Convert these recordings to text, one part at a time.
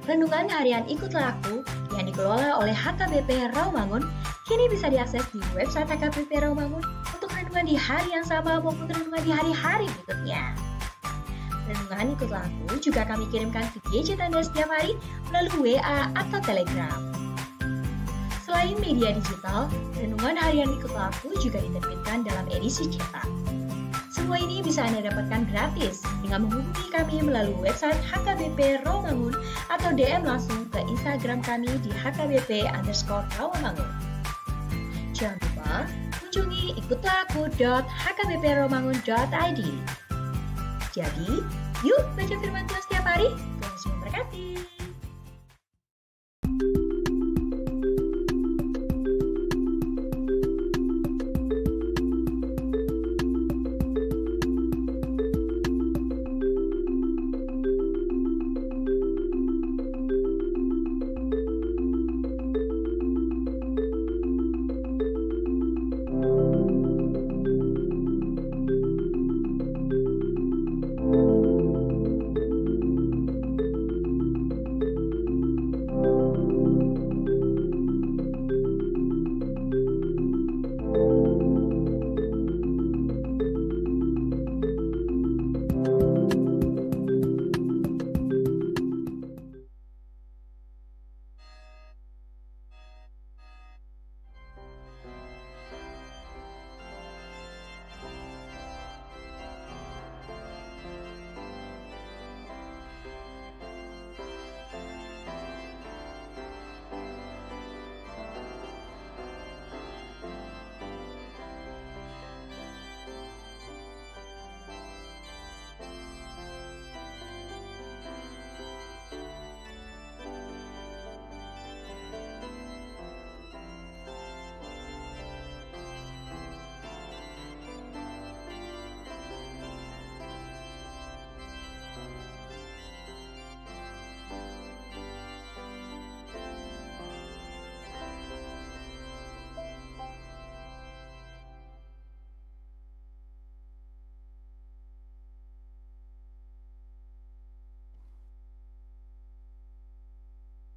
Renungan harian Ikutlah Aku yang dikelola oleh HKBP Rawamangun kini bisa diakses di website HKBP Rawamangun untuk renungan di hari yang sama maupun renungan di hari-hari berikutnya. Renungan Ikutlah Aku juga kami kirimkan ke gadget Anda setiap hari melalui WA atau Telegram. Selain media digital, renungan harian Ikutlah Aku juga diterbitkan dalam edisi cetak. Semua ini bisa Anda dapatkan gratis dengan menghubungi kami melalui website HKBP Rawamangun atau DM langsung ke Instagram kami di HKBP_Rawamangun. Jangan lupa kunjungi ikutlahku.hkbprawamangun.id. Jadi, yuk baca firman Tuhan setiap hari. Tuhan Yesus memberkati.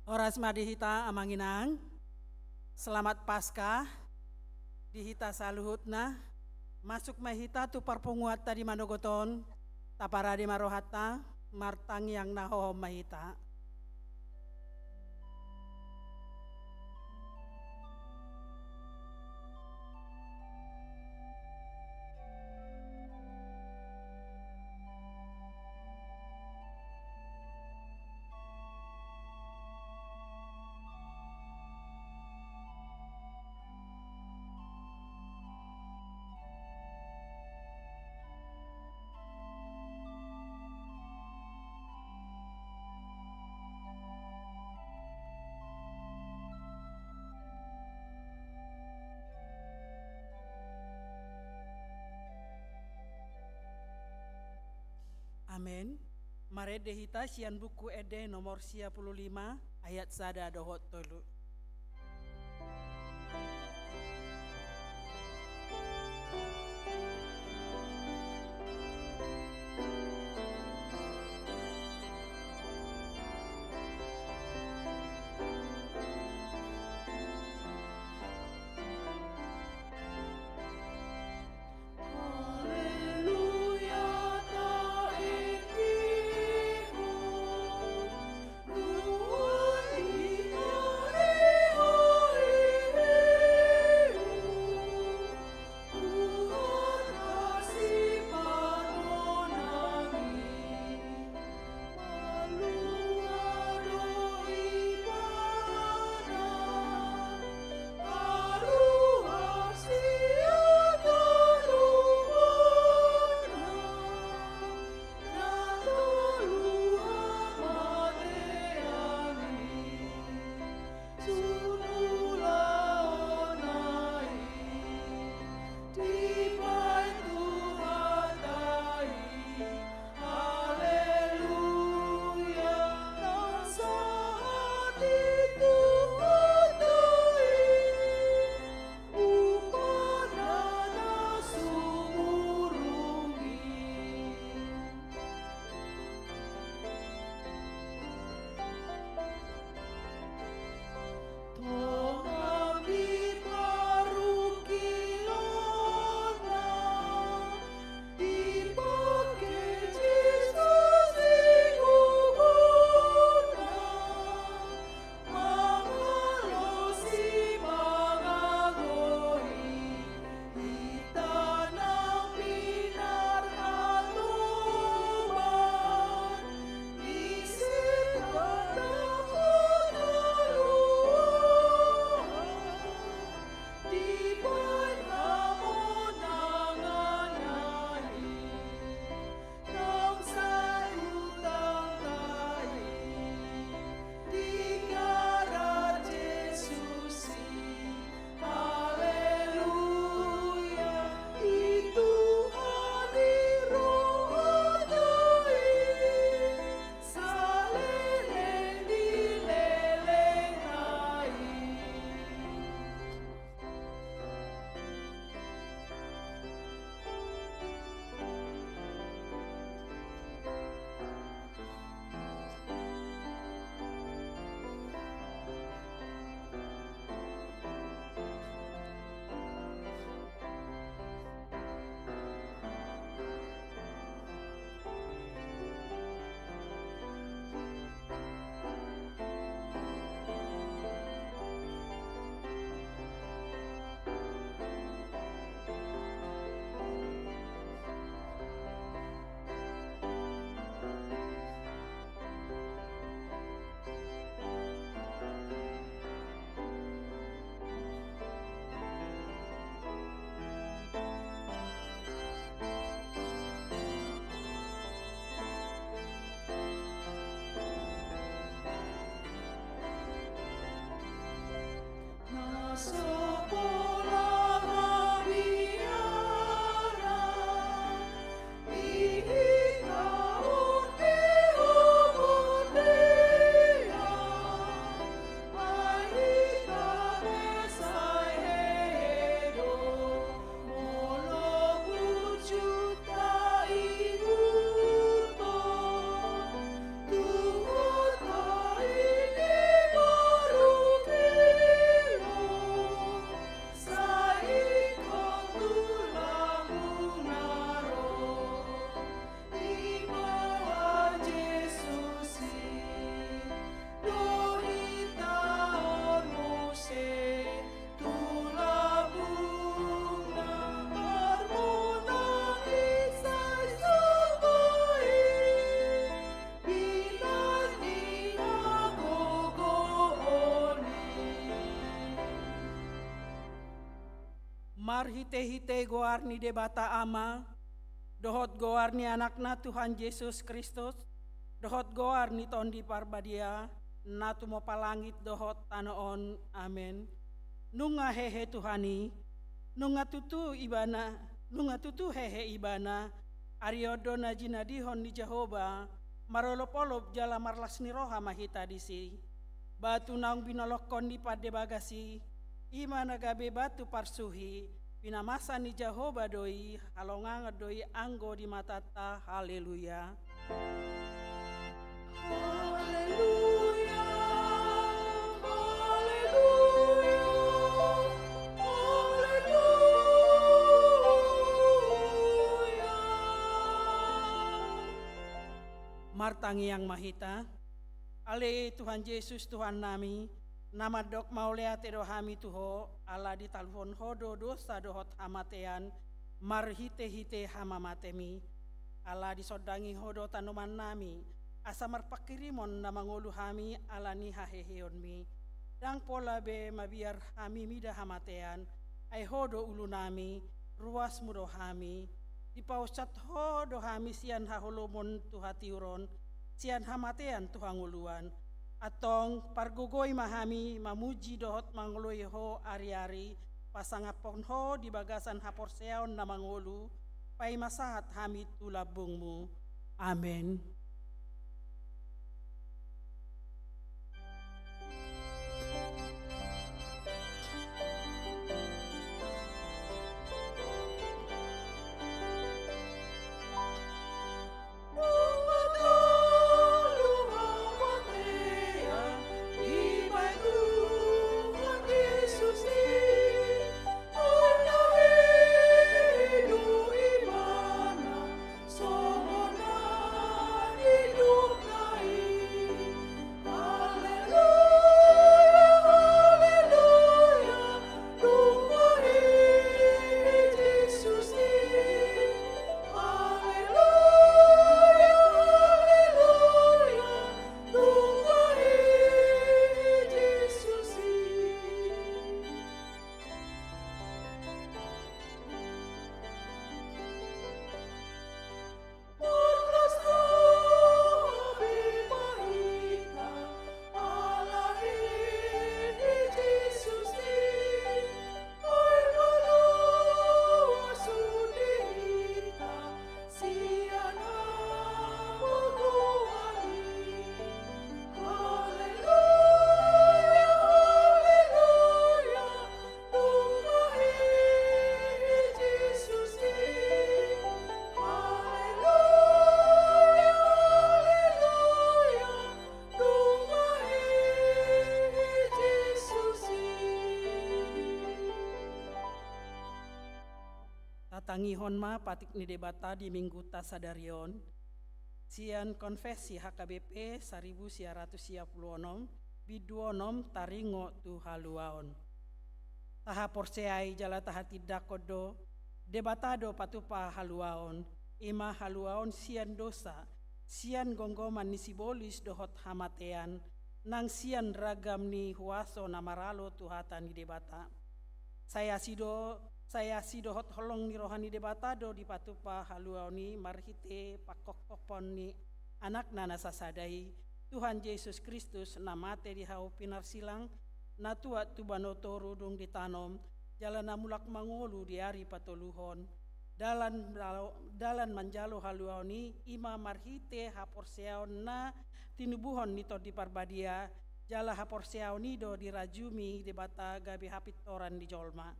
Oras madihita amanginang, selamat Paskah, dihita saluhutna, masuk mahita tu parpunguat tadi manogoton, taparadi marohata, martang yang naho mahita. Amin. Mare dehita sian buku ede nomor 55 ayat sada dohot tolu. Hallelujah, goar ni debata ama, dohot goar ni anakna Tuhan Yesus Kristus, dohot goar ni tondi parbadia, na tumo palangit dohot tanoon, amen. Nunga hehe Tuhani, nunga tutu hehe ibana, ariodo na jinadihon ni Jehovah, marolop-olop jala marlas ni roha mahita disi, batu naung binolokon di pade bagasi, ima nagabe batu parsuhi, pinamasa ni Jehovah doi, halongang doi anggo di matata, haleluya. Haleluya, haleluya, haleluya. Martangi yang mahita, ale Tuhan Yesus Tuhan nami, nama dok maulea tedo hami tuho, ala di talhon hodo dosa dohot hamatean, marhite-hite hama matemi, ala disodangi hodo tanuman nami, asa marpakirimon na mangulu hami ala ni haheheon mi, dang pola be mabiar hami mida hamatean, ay hodo ulu nami, ruas mudo hami, di pausat hodo hami sian haholomon tuhatiuron, sian hamatean tuhanguluan, atong pargugoy mahami mamuji dohot manguluy ho ari-ari, pasangapon ho di bagasan haporseon na mangulu, pay masahat hami tulabungmu. Amen. Tangihon ma patik ni debata di minggu tasadarion, sian konfesi HKBP 1936 biduonom taringo tu haluaon. Taha porseai jala taha tidak kodo, debatado patupa haluaon, ima haluaon sian dosa, sian gonggoman ni sibolis dohot hamatean, nang sian ragam ni huaso namaralo tuhatan ni debata. Saya sido hot holong ni rohani debatado di patupa haluaoni marhite pakokopon ni anak nana sasadai Tuhan Yesus Kristus namate di hau pinar silang na tuat tu banoto rudung ditanom jalan namulak mangolu di hari patoluhon dalan manjalo haluaoni ima marhite haporseaon na tinubuhon nito di parbadia jala haporseaoni do dirajumi debata gabi hapitoran di jolma.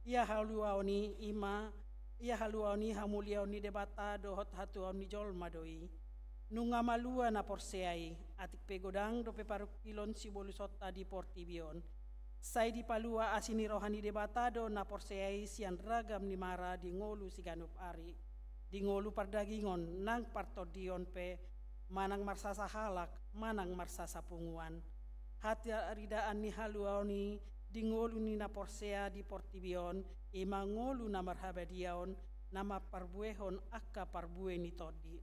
Ia haluaoni hamuliaoni debata dohot hatuaoni jolma doi. Nunga malua na porseai, atik pegodang do peparuk pilon si bolusota di portibion. Sai di palua asini rohani debata do na porseai sian ragam ni mara di ngolu si ganup ari. Di ngolu pardagingon nang partodion pe, manang marsasa halak, manang marsasa punguan. Hati aridaan ni haluaoni, di ngolu ni na porsea di portibion, ima ngolu na marhabadiaon, nama parbuehon akka parbue ni todi.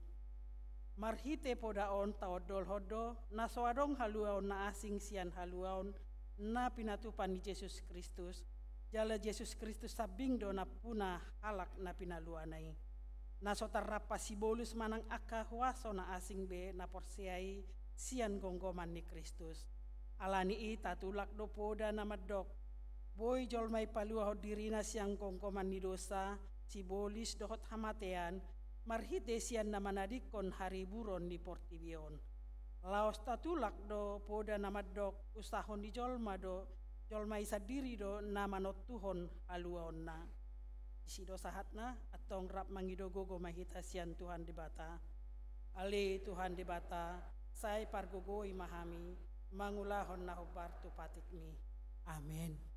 Marhite podaon taodol hodo, na soadong haluaon na asing sian haluaon, na pinatupan ni Yesus Kristus, jala Yesus Kristus sabing do na puna halak na pinaluanay. Nasotar rapa si bolus manang aka huaso na asing be na porsiay sian gonggoman ni Kristus. Alani tatulak do poda na madok. Boy jol may paluah dirina siyang gonggoman ni dosa, si bolis dohot hamatean, marhite siyan na manadikon hariburon ni Portibion. Laos tatulak do poda na madok usahon di jolma do jolma isa diri do na manot tuhon haluaon na. Isido sahat na atong rap mangidogogo mahita siyan Tuhan dibata. Ali Tuhan dibata, say pargogoy mahami, mangulahon na hubar tu patikmi. Amen.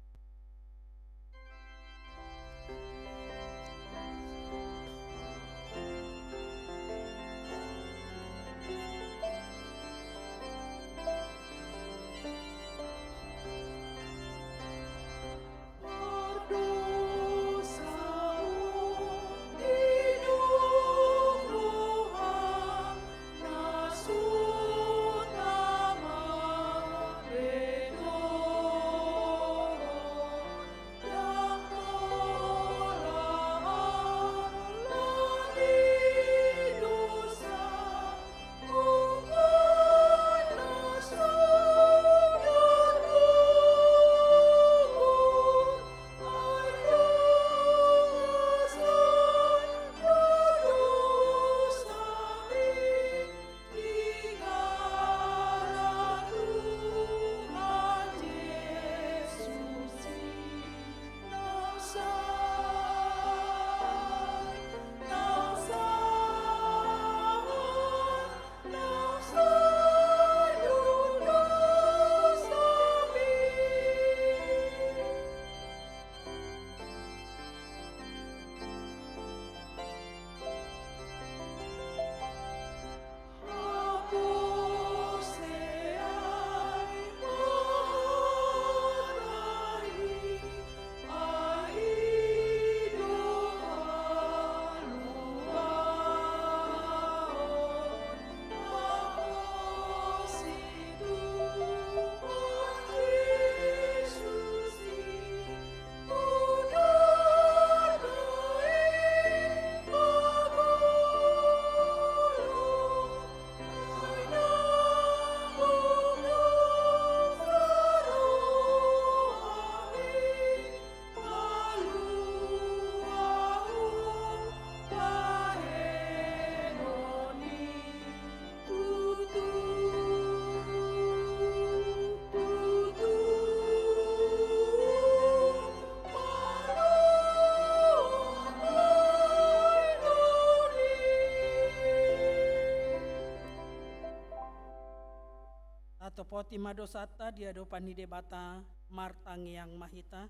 Topoti madosata dia dopan ni debata martang yang mahita.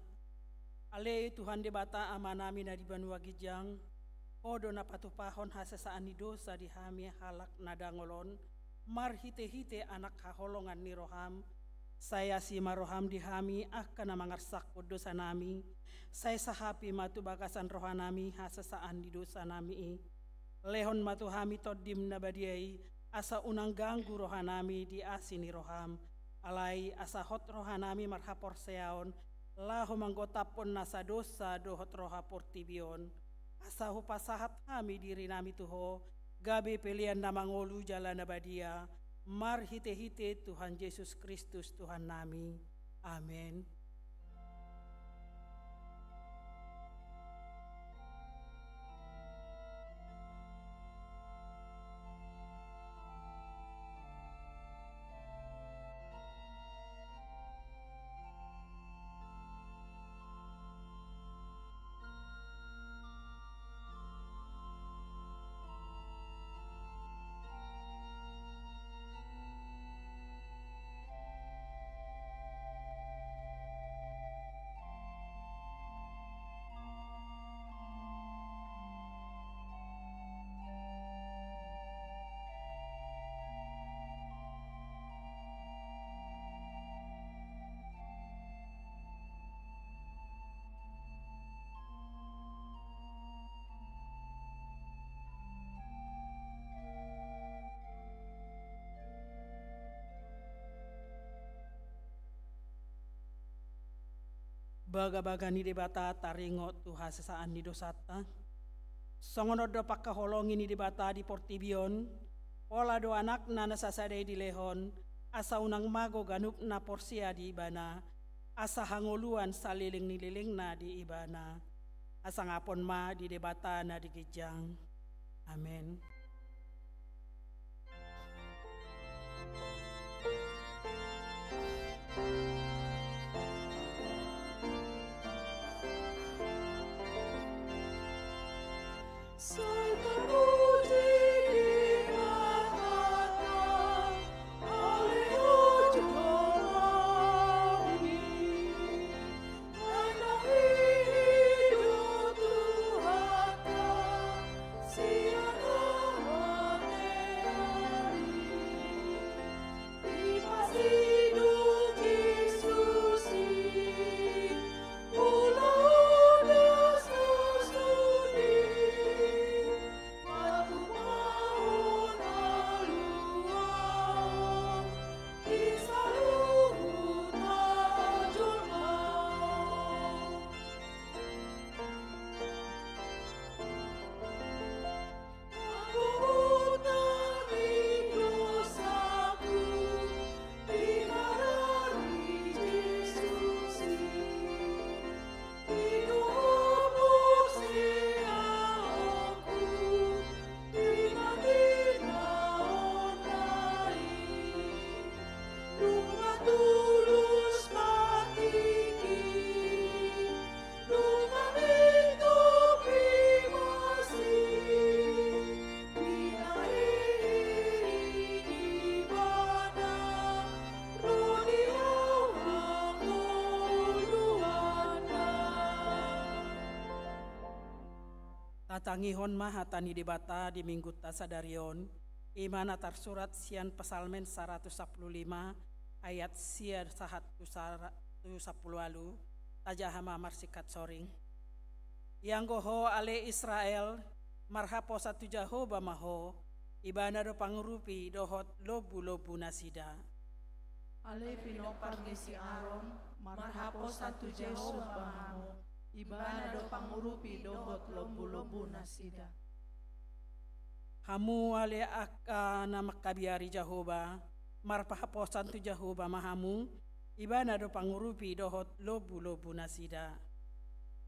Ale Tuhan debata amanami na di banua gijang. Odo na patupahon hasasaan ni dosa di hami halak nadangolon. Marhite-hite anak haholongan ni roham. Saya si maroham di hami akan mangarsak dosa nami. Saya sahapi matu bakasan rohanami hasasaan di dosa nami. Lehon matu hami todim na badiai. Asa unang ganggu rohanami di asini roham, alai asa hot rohanami marhapor seaon, lahu manggotapon nasa dosa dohot roha portibion, asa hupasahat kami diri nami tuho, gabe pelian namangolu jalan abadia, marhite-hite Tuhan Yesus Kristus Tuhan nami, amin. Baga-baga ni debata taringo tuha sesaan ni dosata. Songono do pakaholongi ni debata di Portibion. Pola do anak na nasasadai di lehon. Asa unang mago ganup na porsia di ibana. Asa hanguluan saliling nililing na di ibana. Asa ngapon ma di debata na di gijang. Amen. Tatangihon mahatani debata di minggu tasadarion, imana tersurat sian pesalmen 115 ayat sian 110 tajahama marsikat soring. Yang goho ale Israel marhapo satu Jahoba maho, ibana do pangurupi dohot lobu-lobu nasida. Ale pinopar si Aaron marhapo satu Jahoba maho, ibana do pangurupi dohot lobu-lobu nasida. Hamu ale aka na makabiari Jahoba, marpahaposan tu Jahoba mahamu, ibana do pangurupi dohot lobu-lobu nasida.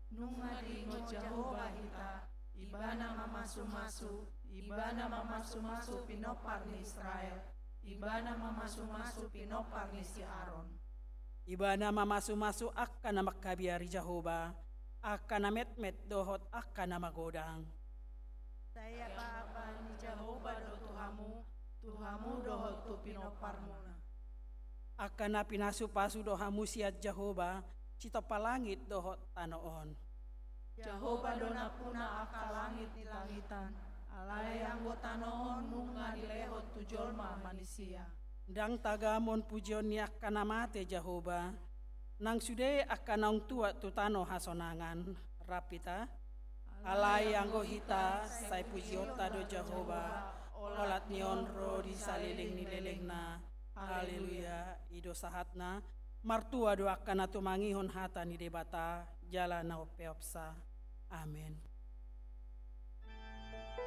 Nunga di ngo Jahoba hita, ibana mamasu-masu, ibana mamasu-masu pinopar ni Israel, ibana mamasu-masu pinopar ni si Aaron. Ibana mamasu-masu akka na makabiari Jahoba, akka na met-met dohot akka na magodang. Saya apa ni Jahoba do Tuhamu dohot tu pinoparmu na. Akka na pinasu-pasu dohamu siat Jahoba, cito palangit dohot tanoon. Jahoba do na puna aka langit di langitan, alay anggota noon nunga dilehot tu jolma manusia. Dang tagamon pujion ni akka na mate Jahoba, nang sude akka naung tua tu tano hasonangan, rapita, alay anggo hita, say pujiota do Jahoba, olat nion ro di saliling nileleng na, haleluya, ido sahatna, martua do akka na tumangihon hata ni debata, jala na opeopsa, amen. Tuhan,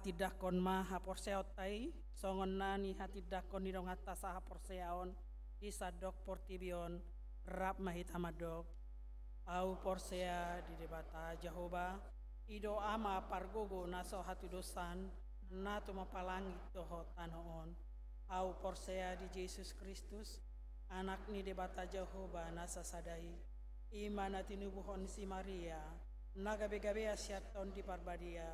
hatidakon ma haporseotai songon nani hatidakon nidong atas haporseaon di sadok portibion rap mahit hamadok au porsea di debata Jehovah ido ama pargogo naso hatudosan na tumapalangit doho tanoon au porsea di Yesus Kristus anak ni debata Jehovah nasa sadai imana tinubuhon si Maria nagabe-gabe asyaton di parbadia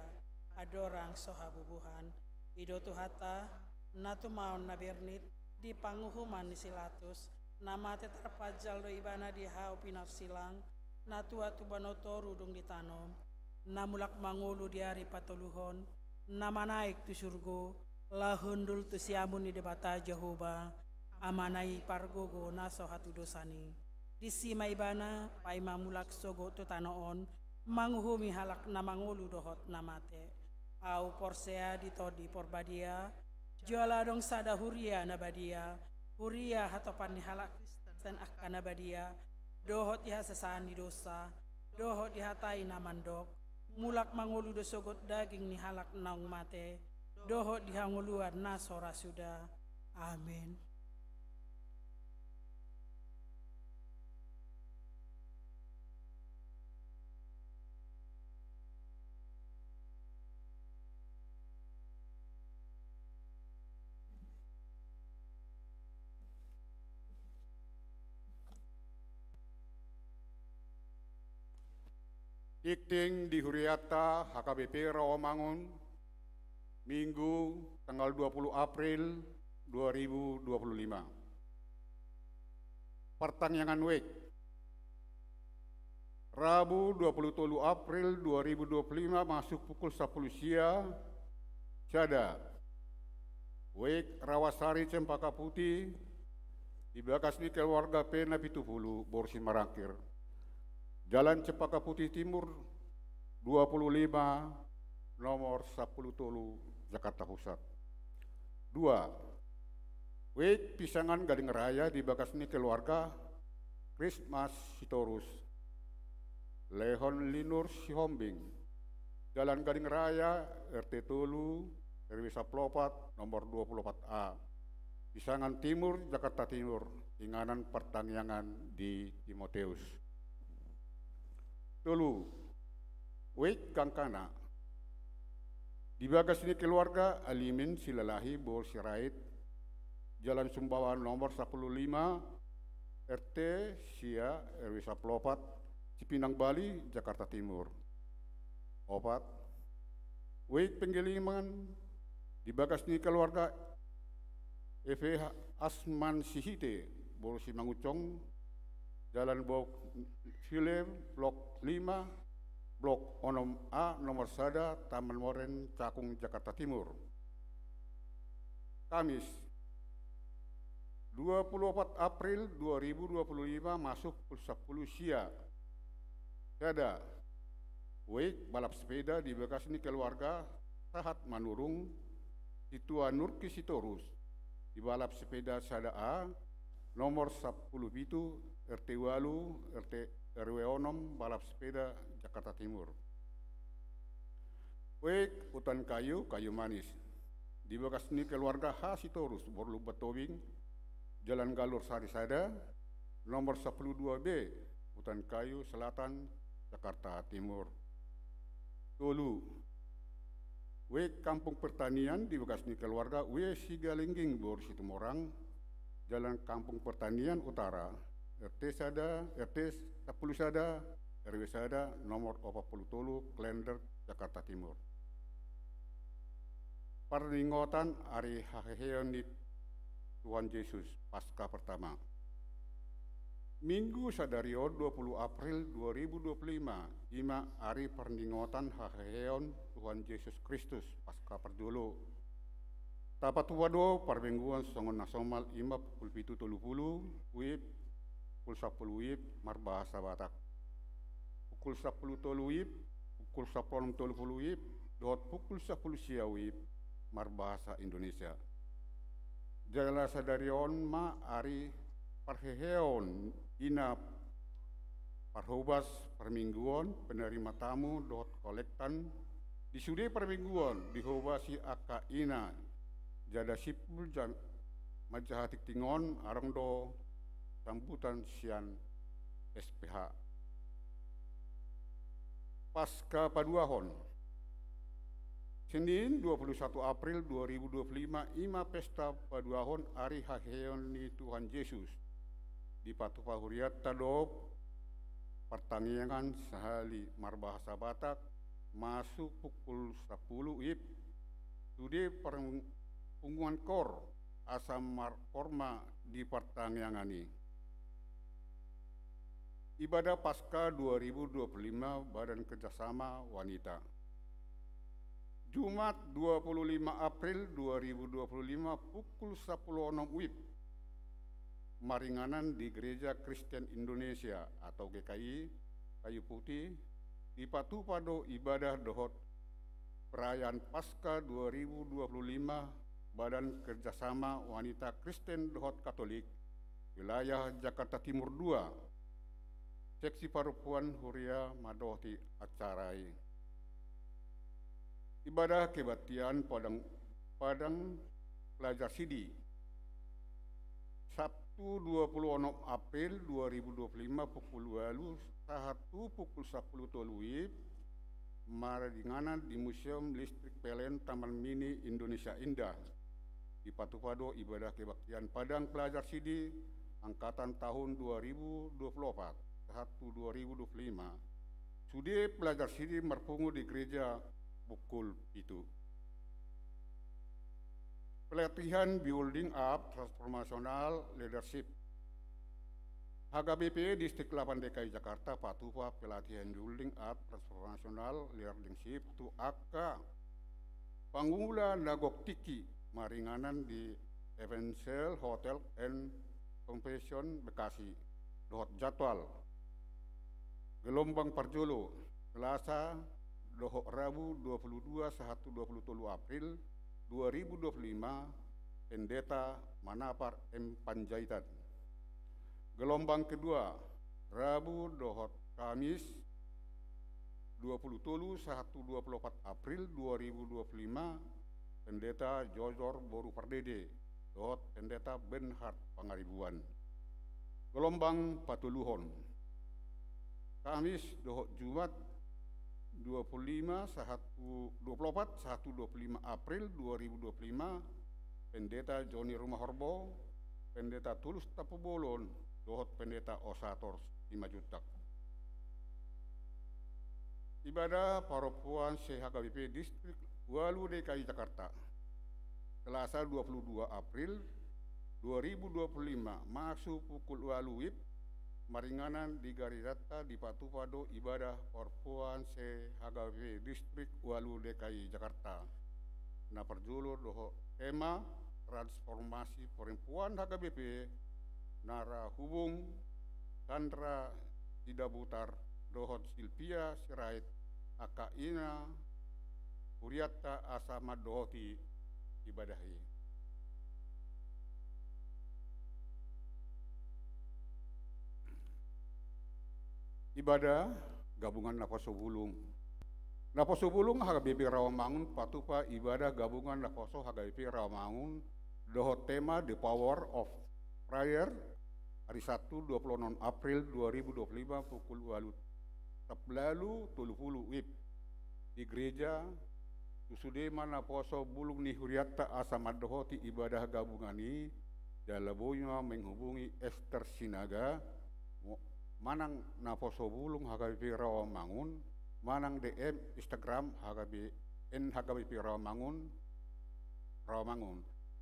adorang sohabubuhan ido tuhata natu maon nabernit di panguhuman ni silatus nama tetarpajal do ibana di hau pinaf silang natu atu banoto rudung ditanom namulak mangulu di hari patuluhon nama naik tu surgo lahundul tu siamun di debata Jehovah amanai pargogo naso hatu dosani di sima ibana pai mamulak sogo tu tanoon manguhumi halak namangulu dohot namate au porsea ditodi porbadia juala dong sada huria nabadia huria hatopan ni halak sen akana badia dohot iha sesaan di dosa dohot dihatai namandok mulak mangulu dosogot daging ni halak naung mate dohot dihanguluan nasora sudah amin. Ikting di Huriata HKBP Rawamangun Minggu tanggal 20 April 2025. Pertanyaan wek Rabu 27 April 2025 masuk pukul 10 siang Cada wek Rawasari Cempaka Putih di Bakas Nikel warga Pena Pitupulu Borsin Marangkir Jalan Cempaka Putih Timur 25 nomor 10 Tolu Jakarta Pusat. 2. Wek Pisangan Gading Raya di Bakas Nikel warga Christmas Sitorus Lehon Linur Sihombing Jalan Gading Raya RT Tolu RW Saplopat nomor 24A Pisangan Timur Jakarta Timur Inganan Pertaniangan di Timoteus. Tolu wek Gangkana di Bagas ini keluarga Alimin Silalahi Bor Sirait Jalan Sumbawa nomor 15 RT Sia RW Saplopat Cipinang Bali Jakarta Timur. 4. Wek Penggeliman di Bagas ini keluarga EVH Asman Sihite Bor Simangucong Jalan Bok File Blok 5 Blok Onom A nomor Sada Taman Moren Cakung Jakarta Timur. Kamis 24 April 2025 masuk pukul 10 siang. Cada wek balap sepeda di Bakas ini keluarga Sahat Manurung Situa Nurki Sitorus di balap sepeda Sada A nomor 10 Bitu RT Walu RT RW Onom balap sepeda Jakarta Timur. Wek Hutan Kayu Manis di Bakas ini keluarga Hasitorus Borlu Batowing Jalan Galur Sarisada nomor 102B Hutan Kayu Selatan Jakarta Timur. Tolu Wek Kampung Pertanian di Bakas ini keluarga W Sigalingging Bor Situmorang Jalan Kampung Pertanian Utara RT Sada, RT 10 Sada, RW Sada, nomor 40 Tolu, Klender, Jakarta Timur. Perninggotan Ari Haheheon di Tuhan Yesus, Pasca pertama. Minggu Sadario 20 April 2025, Ima Ari Perninggotan Haheheon Tuhan Yesus Kristus, Pasca perdulu. Tapat wado permingguan songon nasional Ima pukul 7.30, WIB pukul 10 WIB Marbahasa Batak. Pukul 10 Tolu WIB, pukul 10 Tolu WIB, dot pukul 10 Sia WIB Marbahasa Indonesia. Jala Sadarion ma Ari Parheheon Ina Parhubas permingguan penerima tamu dot kolektan Di sude permingguan dihobasi aka ina jada sipul jan majahatik tingon arang do sambutan sian SPH. Pasca paduahon Senin 21 April 2025 ima pesta paduahon Ari Haheon ni Tuhan Yesus di Patu Pahuriat Tadop pertandingan sehali marbahasa Batak masuk pukul 10 WIB sude pengumuman kor asam korma di pertandingan ini. Ibadah Pasca 2025 Badan Kerjasama Wanita. Jumat 25 April 2025 pukul 10.06 WIB. Maringanan di Gereja Kristen Indonesia atau GKI Kayu Putih di Patu Pado ibadah dohot perayaan Pasca 2025 Badan Kerjasama Wanita Kristen Dohot Katolik wilayah Jakarta Timur 2 Seksi Parupuan Huria Madohti Acarai. Ibadah kebaktian Padang Pelajar Sidi Sabtu 26 April 2025 pukul 1 pukul 10 toluib maringanan di Museum Listrik PLN Taman Mini Indonesia Indah di Patu Pado ibadah kebaktian Padang Pelajar Sidi angkatan tahun 2024 1 2025 sude pelajar Sidi merpungu di gereja pukul itu. Pelatihan Building Up Transformational Leadership HKBP Distrik 8 DKI Jakarta Patupa pelatihan Building Up Transformational Leadership tu aka Panggula Nagok Tiki maringanan di Evansel Hotel and Convention Bekasi dohot jadwal gelombang parjolo Selasa dohok Rabu 22 1 23 April 2025 Pendeta Manapar M. Panjaitan. Gelombang kedua Rabu dohot Kamis 23 1 24 April 2025 Pendeta Jojor Boru Pardede dohot Pendeta Benhard Pangaribuan. Gelombang Patuluhon Kamis dohot Jumat 24 1 25 April 2025 Pendeta Joni Rumah Horbo Pendeta Tulus Tapubolon dohot Pendeta Osators 5 Jutak. Ibadah Paropuan CHKBP Distrik Walu DKI Jakarta Selasa 22 April 2025 masuk pukul walu WIB maringanan di Garirata di Patu Pado ibadah Porpuan CHKBP Distrik Walu DKI Jakarta. Na perjulur doho tema transformasi perempuan HKBP Nara Hubung Sandra Sidabutar dohot Silvia Sirait Akaina Huriata Asama dohoti ibadahi. Ibadah gabungan Naposo Bulung. Naposo Bulung HKBP Rawamangun Patupa ibadah gabungan Naposo HKBP Rawamangun dohot tema The Power of Prayer hari Sabtu 26 April 2025 pukul 11.30 WIB di gereja Susudema Naposo Bulung ni Huriata Asama dohoti ibadah gabungan ini dalaboynya menghubungi Esther Sinaga manang Naposo Bulung HKBP Rawamangun manang DM Instagram HKBP Rawamangun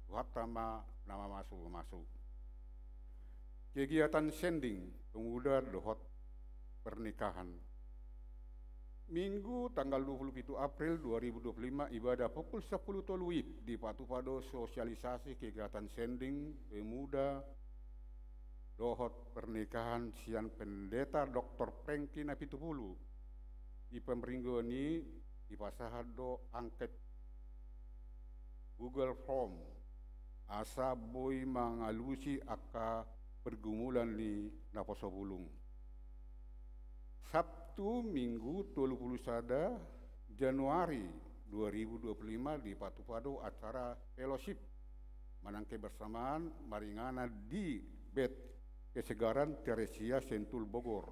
Watama nama masuk kegiatan sending pemuda dohot pernikahan Minggu tanggal 27 April 2025 ibadah pukul 10 WIB di Patu Pado sosialisasi kegiatan sending pemuda dohot pernikahan sian Pendeta Dr. Prengki Napitupulu di pemeringgo ini di pasahado angket Google Form asa boy mangalusi aka pergumulan di Naposo Bulung. Sabtu Minggu 30 sada Januari 2025 di Patupado acara fellowship manangke bersamaan maringana di Bet Kesegaran Teresia Sentul Bogor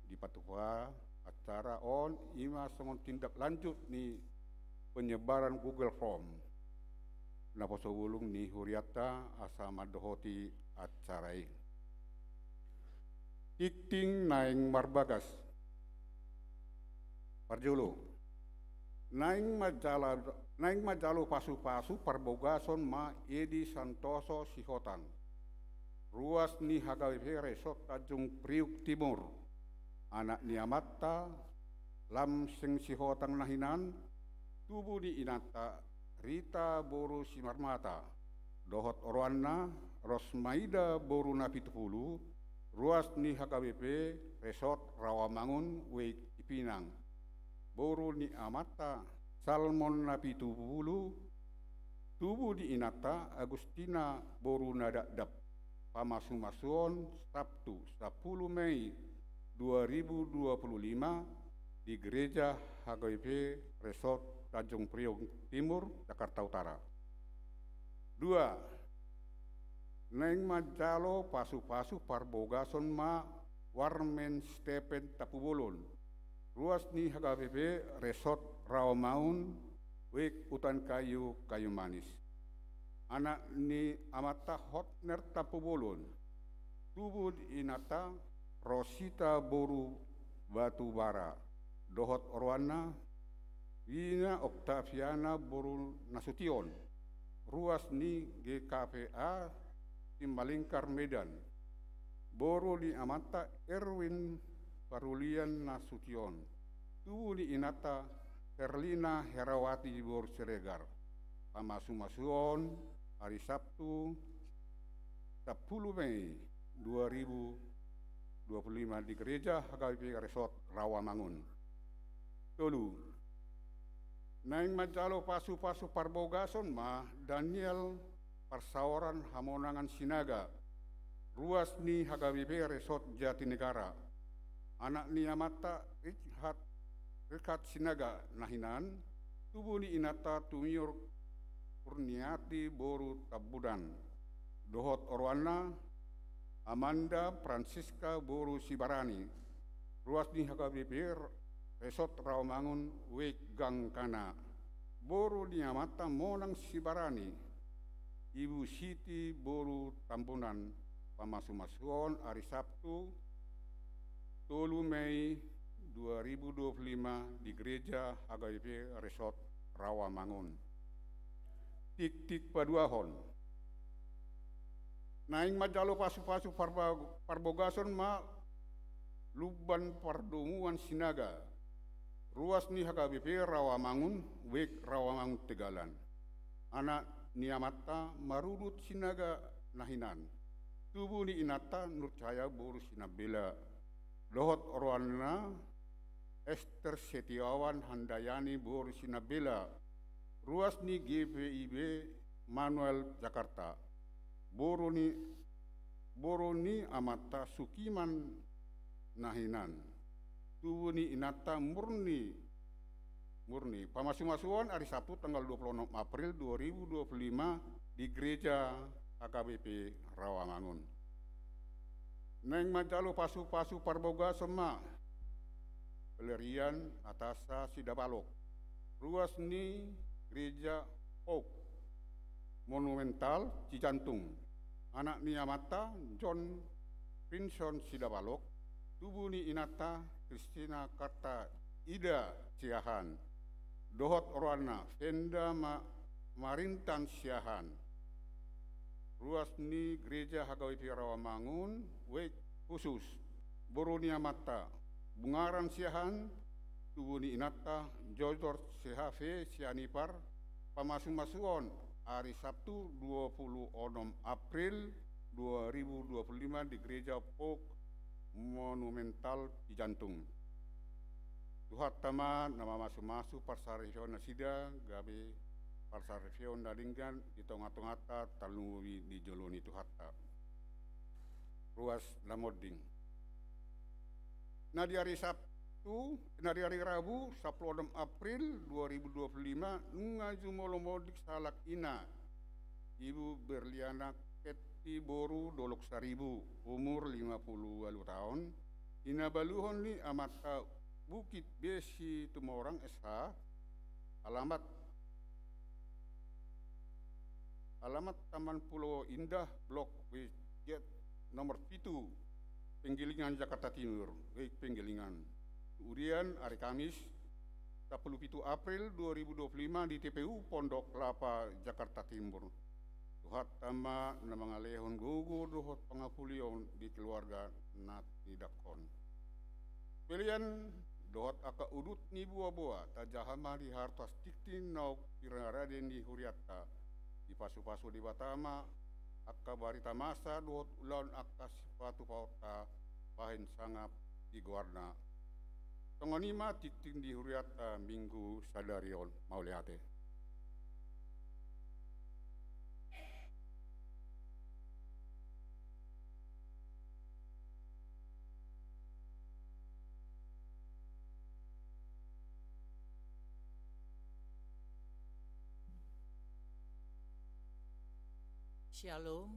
di Patupado acara on ima songon tindak lanjut ni penyebaran Google Form naposo wulung ni huriata asa madohoti acarai tikting naing marbagas parjolo naing majalo pasu-pasu parbogason ma Edi Santoso Sihotan ruas ni HKBP Resort Tanjung Priuk Timur anak ni Amatta lam sing Sihotang nahinan tubuh di Inata Rita Boru Simarmata Dohot Orwana Rosmaida Boru Napitupulu ruas ni HKBP Resort Rawamangun Wake Ipinang Boru ni Amata Salmon Napitupulu tubuh di Inata Agustina Boru Nadadap Pamasumasuon Sabtu 10 Mei 2025 di Gereja HKBP Resort Tanjung Priok Timur, Jakarta Utara. 2. Neng majalo pasu-pasu parbogason ma Warmen Stepen Tapubolon. Ruas ni HKBP Resort Rawamangun, Wek Utan Kayu Manis. Anak ni Amata Hotner Tapubolon. Tubuh di Inata Rosita Boru Batubara. Dohot Orwana Wina Octaviana Boru Nasution. Ruas ni GKPA Timbalingkar Medan. Boru di Amata Erwin Parulian Nasution. Tubuh di Inata Herlina Herawati Boru Siregar. Pamasumasuon hari Sabtu 10 Mei 2025 di Gereja HKBP Resort Rawamangun. Tolu. Naing majalo pasu-pasu parbogason ma Daniel Parsaoran Hamonangan Sinaga. Ruas ni HKBP Resort Jatinegara. Anak ni Amata Rikat Sinaga Nahinan. Tubuh ni Inata Tumiur Kurniati Boru Tabudan. Dohot Orwana Amanda Francisca Boru Sibarani. Ruas ni HKBP Resort Rawamangun Wek Gangkana. Boru ni Amata Monang Sibarani. Ibu Siti Boru Tambunan. Pamasumasuon hari Sabtu 3 Mei 2025 di Gereja HKBP Resort Rawamangun. Tik-tik paduahon. Naing majalo pasu-pasu parbogason ma Luban Pardumuan Sinaga. Ruas ni HKBP Rawamangun, Wek Rawamangun Tegalan. Anak ni Amata Marudut Sinaga Nahinan. Tubuh ni Inata Nurcaya Boru Sinabela. Dohot Orwana Esther Setiawan Handayani Boru Sinabela. Ruas ni GPIB Manuel Jakarta. Boru ni Amata Sukiman Nahinan. Tubuh ni Inata Murni. Pamasumasuan hari Sabtu tanggal 26 April 2025 di Gereja HKBP Rawamangun. Neng majalo pasu-pasu parboga sema. Pelerian Atasa Sidabalok. Ruas ni Gereja Oak Monumental Cijantung. Anak ni Amata John Pinson Sidabalok. Tubuh ni Inata Kristina Karta Ida Siahan. Dohot Orwana Fenda Marintan Siahan. Ruas ni Gereja HKBP Rawamangun Wek khusus. Boru ni Amata Bungaran Siahan. Tubuh ni Inata Jodor CHV Sianipar. Pamasumasuon hari Sabtu 26 April 2025 di Gereja Pok Monumental di Jantung. Tuhat tama nama masu-masu parsarifio nasida gabe parsarifio nadinggan di tengah-tengah talungi di joloni tuhatta. Ruas lamoding. Nah di hari Sabtu itu hari Rabu 16 April 2025 ngaju molomodik salak ina Ibu Berliana Keti Boru Dolok Saribu umur 50 tahun ina baluhon ni amata Bukit Besi Tumorang SH alamat Taman Pulau Indah Blok W nomor 7 Penggilingan Jakarta Timur, Penggilingan. Kemudian hari Kamis 17 April 2025 di TPU Pondok Kelapa Jakarta Timur. Tuhat tama na mga lehon gugu duhot pangapulion di keluarga nat nidakon. Pilihan dohot aka udut ni buah-buah tajahama di hartas tiktin nauk kiraraden di huriata di pasu-pasu di Batama akka barita masa dohot ulan akka sipatu pauta pahin sangap di guarna tongonima tiktin di huriata minggu sadarion mauliate. Shalom.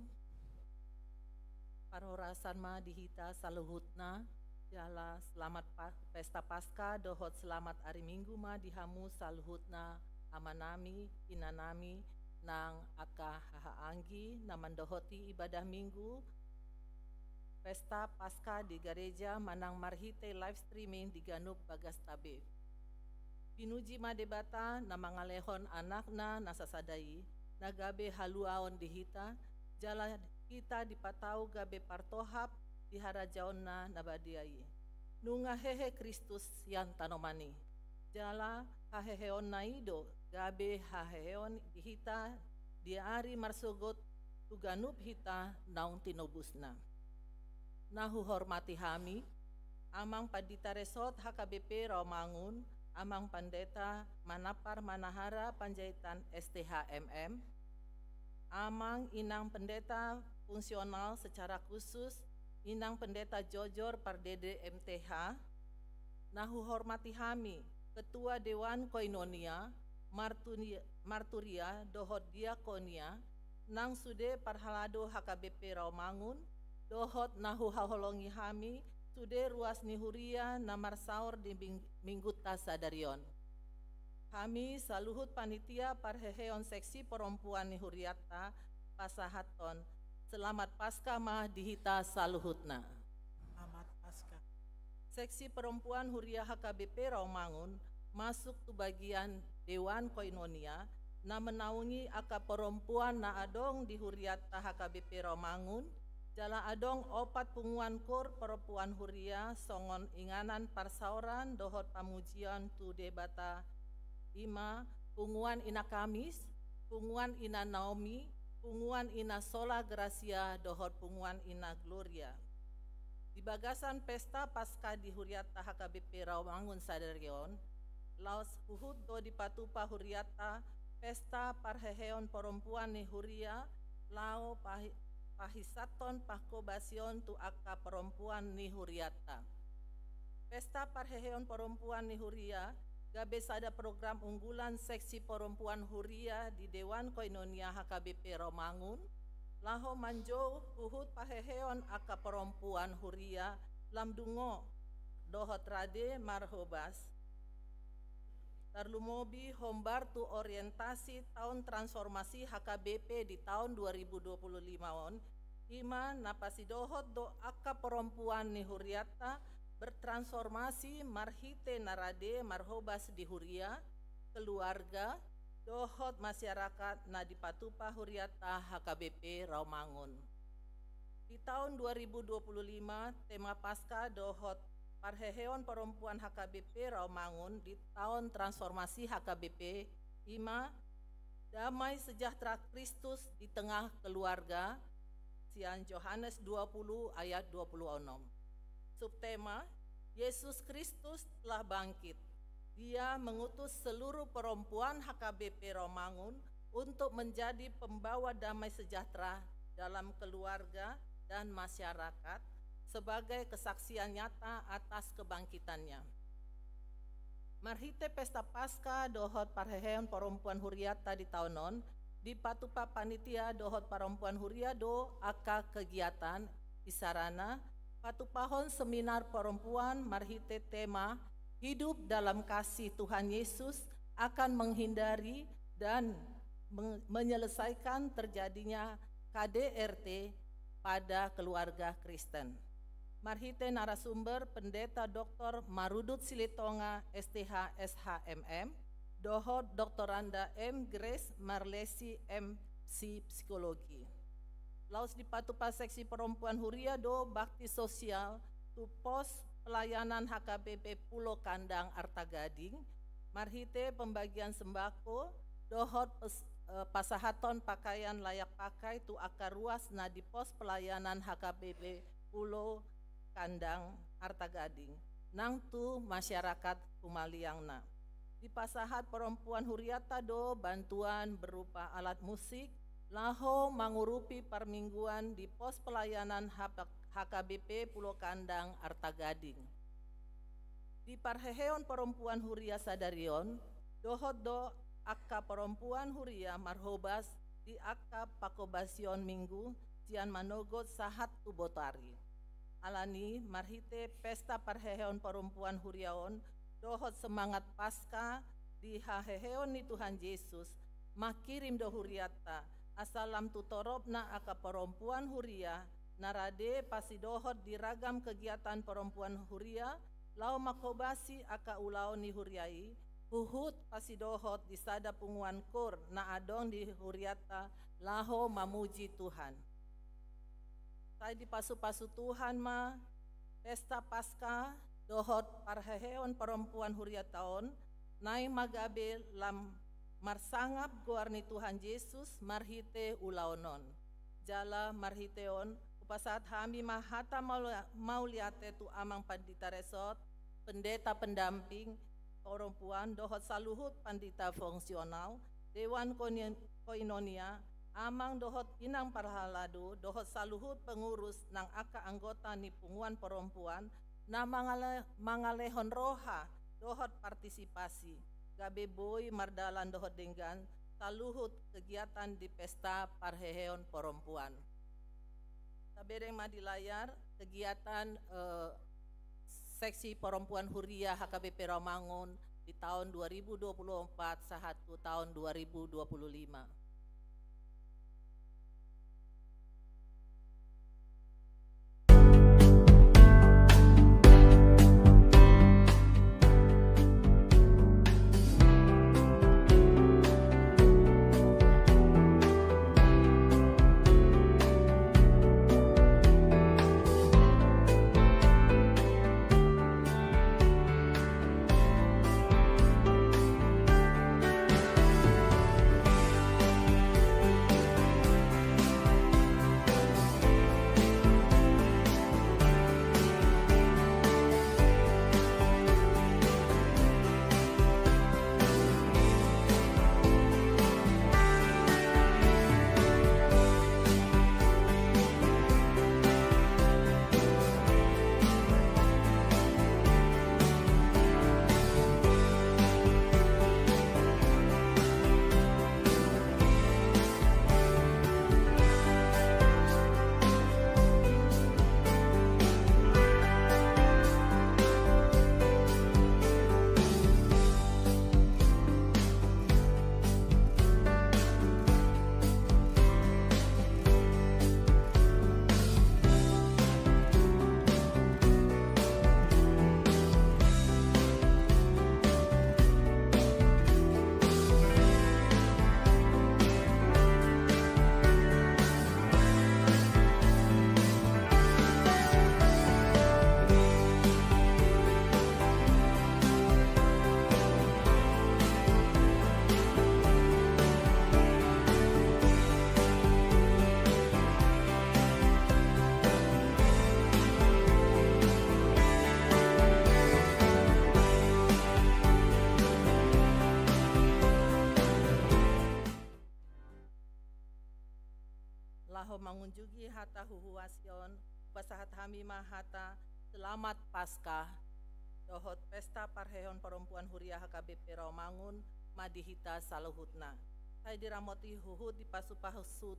Parorasan ma dihita saluhutna jala selamat pesta Paskah dohot selamat hari Minggu ma dihamu saluhutna amanami inanami nang aka hahaanggi naman dohoti ibadah Minggu pesta Paskah di gereja manang marhite live streaming di Ganup Bagas Tabe. Pinuji ma debata na mangalehon anakna nasasadai nagabe haluaon dihita jala kita dipatau gabe partohap di harajaon na nabadiai nunga hehe Kristus yang tanomani jala haheheon naido gabe haheheon dihita di ari marsugot tuganup hita naung tinobusna nahu hormati hami amang padita resort HKBP Rawamangun amang pandeta Manapar Manahara Panjaitan STHMM, amang inang pendeta fungsional secara khusus, inang pendeta Jojor Pardede MTH, nahu hormati hami, Ketua Dewan Koinonia, Marturia Dohot Diakonia, nang sude parhalado HKBP Rawamangun, dohot nahu haholongi hami, sude ruas nihuria namar saur di minggu tasadarion. Kami saluhut panitia parheheon seksi perempuan nihuriata pasahaton. Selamat Paskah mah dihita saluhutna. Selamat Paskah. Seksi perempuan huria HKBP Rawamangun masuk tu bagian Dewan Koinonia na menaungi aka perempuan na adong di huriata HKBP Rawamangun jala adong opat punguan kur perempuan huria songon inganan parsauran dohot pamujian tu debata ima punguan ina Kamis, punguan ina Naomi, punguan ina Sola Gracia dohot punguan ina Gloria. Di bagasan pesta Paskah di huriata HKBP Rawamangun sadarion, laos huhud do di patupa huriata pesta parheheon perempuan ni huria lao pahisaton pahkobasion tu aka perempuan ni huriata. Pesta parheheon perempuan ni huria gabe sada program unggulan seksi perempuan huria di Dewan Koinonia HKBP Rawamangun laho manjo uhud paheheon aka perempuan huria lamdungo dohot rade marhobas tarlumobi hombar tu orientasi tahun transformasi HKBP di tahun 2025 on ima napasidohot do aka perempuan ni huriata bertransformasi marhite narade marhobas di huria keluarga dohot masyarakat na dipatupa huriata HKBP Rawamangun. Di tahun 2025 tema Paskah dohot parheheon perempuan HKBP Rawamangun di tahun transformasi HKBP ima damai sejahtera Kristus di tengah keluarga sian Yohanes 20 ayat 26. Subtema Yesus Kristus telah bangkit. Dia mengutus seluruh perempuan HKBP Rawamangun untuk menjadi pembawa damai sejahtera dalam keluarga dan masyarakat sebagai kesaksian nyata atas kebangkitannya. Marhite pesta Paskah dohot parheheon perempuan huriata di tahunon di patupa panitia dohot perempuan huriado aka kegiatan isarana patupahon seminar perempuan marhite tema hidup dalam kasih Tuhan Yesus akan menghindari dan menyelesaikan terjadinya KDRT pada keluarga Kristen. Marhite narasumber Pendeta Dr. Marudut Silitonga STH SHMM, dohot Doktoranda M. Grace Marlesi MC Psikologi. Laus di patupa seksi perempuan Huria do bakti sosial tu pos pelayanan HKBP Pulau Kandang Arta Gading, marhite pembagian sembako, dohot pasahaton pakaian layak pakai tu akar ruas na di pos pelayanan HKBP Pulau Kandang Arta Gading nang tu masyarakat kumaliangna. Di pasahat perempuan huriata do bantuan berupa alat musik laho mangurupi permingguan di pos pelayanan HKBP Pulau Kandang Arta Gading. Di parheheon perempuan huria sadarion dohot do akka perempuan huria marhobas di akka pakobasion minggu cian manogot sahat tubotari. Alani marhite pesta parheheon perempuan huriaon dohot semangat Paskah di haheheon ni Tuhan Yesus makirim do huriata asalam tutorobna aka perempuan huria narade pasi dohot di ragam kegiatan perempuan huria lau makobasi aka ulao ni huriai huhut pasi dohot di sada punguan kur na adong di huriata laho mamuji Tuhan. Saya di pasu-pasu Tuhan ma pesta Paskah dohot parheheon perempuan huria taon nai magabe lam marsangap guarni Tuhan Yesus marhite ulaonon jala marhiteon upasat hami mahata mauliate tu amang pandita resort pendeta pendamping perempuan dohot saluhut pandita fungsional dewan koinonia amang dohot inang parhalado dohot saluhut pengurus nang aka anggota ni punguan perempuan na mangalehon roha dohot partisipasi gabe boy mardalan dohot denggan saluhut kegiatan di pesta parheheon perempuan. Tabereng di layar kegiatan seksi perempuan huria HKBP Romangun di tahun 2024 sahatu tahun 2025. Mangunjugi hata huhuasion pasahat hami mahata selamat Paskah dohot pesta parhehon perempuan huria HKBP Rawamangun madihita saluhutna. Saya diramoti huhut di pasu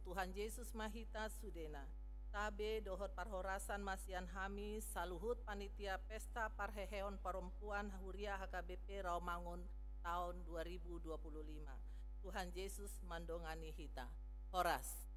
Tuhan Yesus mahita sudena. Tabe dohot parhorasan masian hami saluhut panitia pesta parheheon perempuan huria HKBP Rawamangun tahun 2025. Tuhan Yesus mandongani hita. Horas.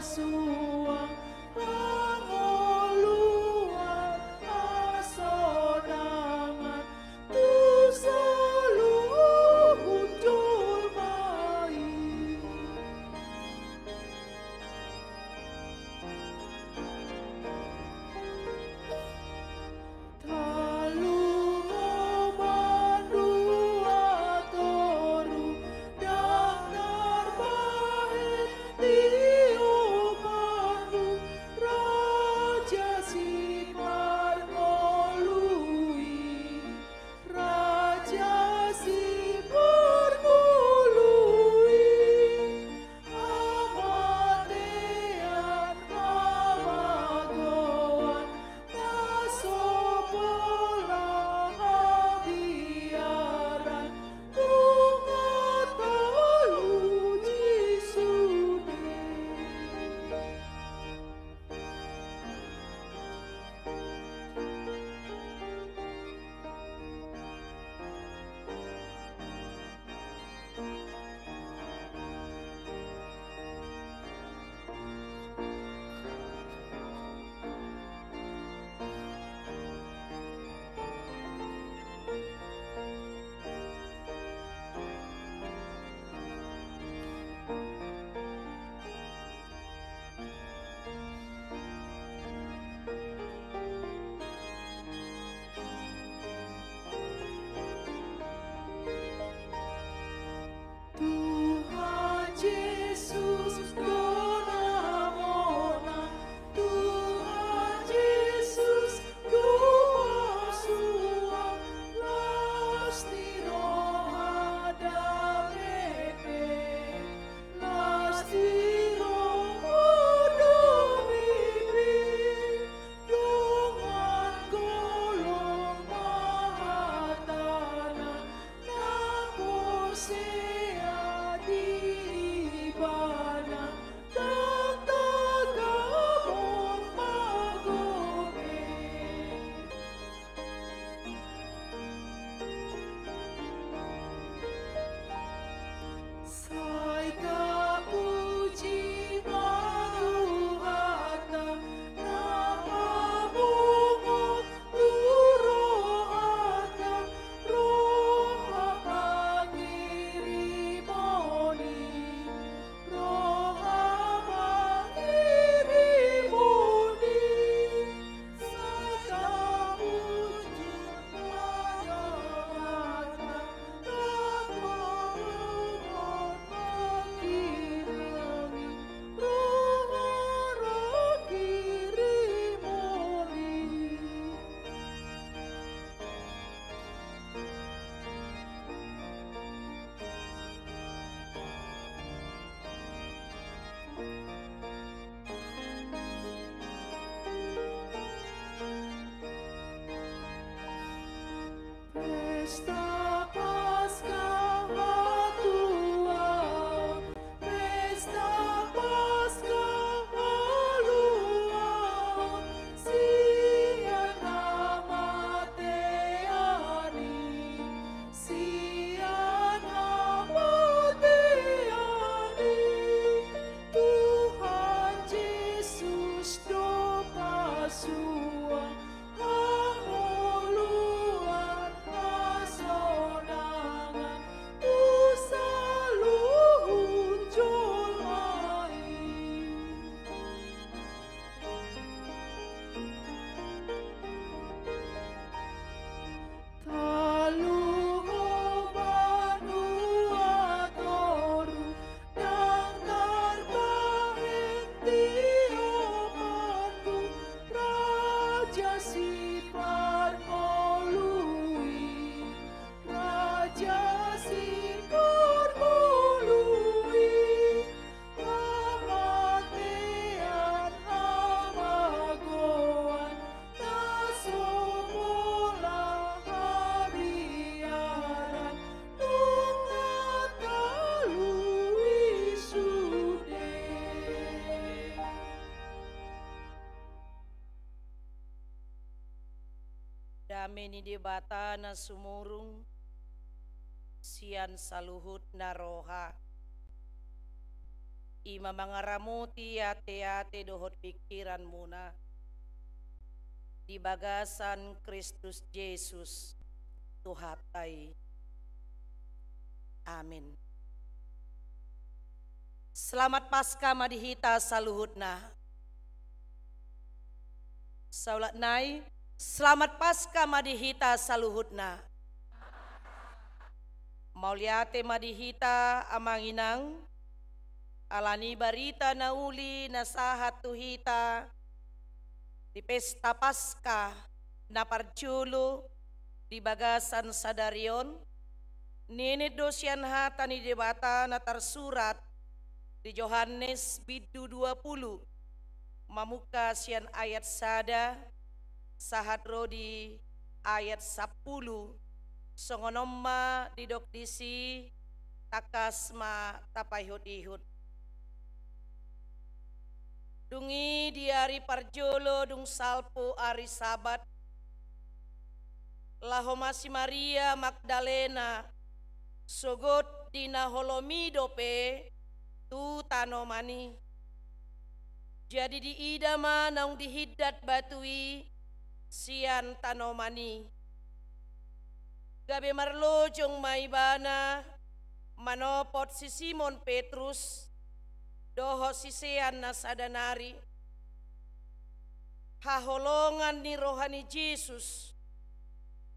Sua, angolu kami ni debata na sumurung sian saluhut na roha. Ima mangaramuti ate-ate dohot pikiran muna di bagasan Kristus Yesus Tuhatai. Amin. Selamat Paskah madihita saluhutna. Saulat nai, selamat Paskah madihita saluhutna. Mauliate madihita amanginang, alani barita nauli nasahat tuhita, di pesta Paskah na parjulo di bagasan sadarion, ninit dosyan hata ni debata na tersurat di Yohanes bidu 20, mamuka sian ayat sada, sahat rodi ayat 10, songonomma didokdisi takasma tapaihut-ihut. Dungi di hari parjolo dung salpo ari sabat, lahomasi Maria Magdalena sogot dina holomidope tu tanomani. Jadi di idama naung dihidat batui sian tanomani. Gabe marlojong maibana manopot si Simon Petrus doho si sean na sadanari. Haholongan ni rohani Yesus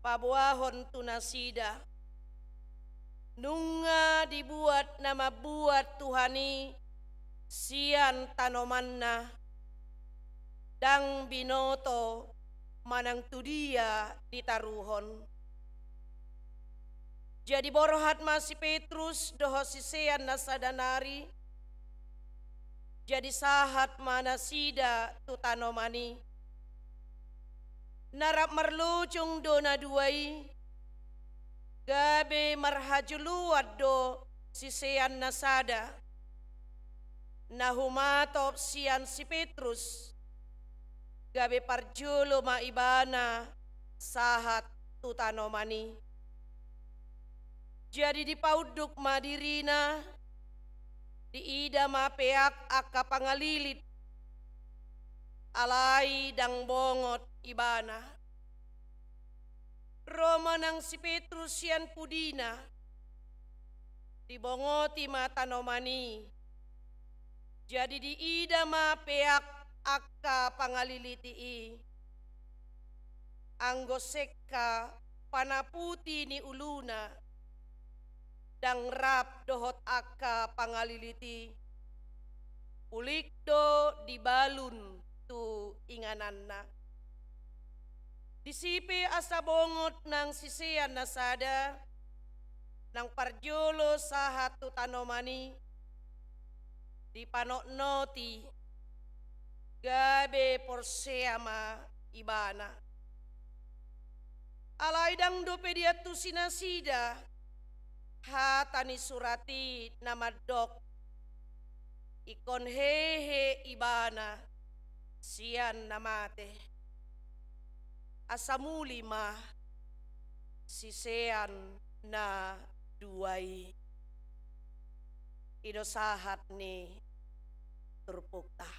pabuahon tunasida. Nunga dibuat nama buat Tuhani sian tanomanna dang binoto manang tudia ditaruhon. Jadi borohat masih Petrus doho si sean na sadanari. Jadi sahat mana sida tu tanomani. Narap merlucung dona duai. Gabe marhajuluat do si sean nasada. Nahumatop sian si Petrus. Gabe parjulo maibana sahat tu tanomani. Jadi dipauduk madirina. Di ida mapeak aka pangalilit. Alai dang bongot ibana. Roma nang si Petrus sian pudina. Dibongoti mata nomani. Jadi di ida mapeak aka pangaliliti. Anggoseka panaputi ni uluna. Dang rap dohot aka pangaliliti. Ulikdo dibalun tu ingananna. Disipi asa bongot nang sisian nasada. Nang parjolo sahat tu tanomani. Di panok noti. Gabe porseama ibana. Alai dang dope dia tu sinasida. Hatani surati nama dok ikon hehe ibana sian namate asamuli mah sisean na duai ido sahat ni turpukta.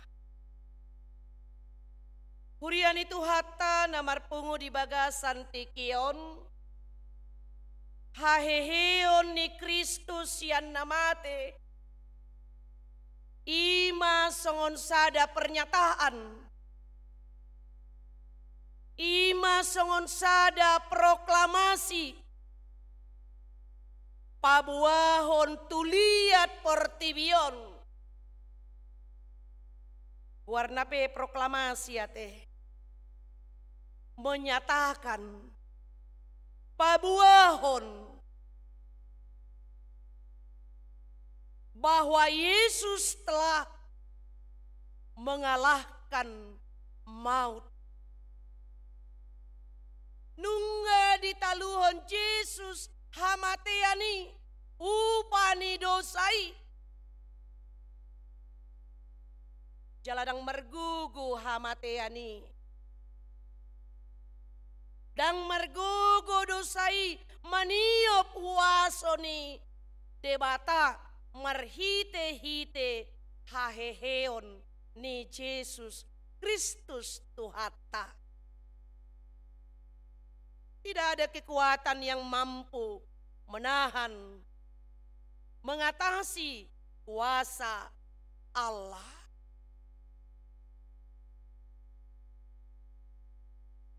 Hurian itu hatta namar pungu di bagasan tikion. Haheheon ni Kristus yang namate. Ima songon sada pernyataan. Ima songon sada proklamasi. Pabuahon tuliat portibion. Warna pe proklamasi ate. Menyatakan pabuahon bahwa Yesus telah mengalahkan maut. Nungga ditaluhon Yesus hamateani upani dosai. Jaladang mergugu hamateani. dang margogo dosai maniop wasoni debata marhite-hite haheheon ni Yesus Kristus Tuhata. Tidak ada kekuatan yang mampu menahan, mengatasi kuasa Allah.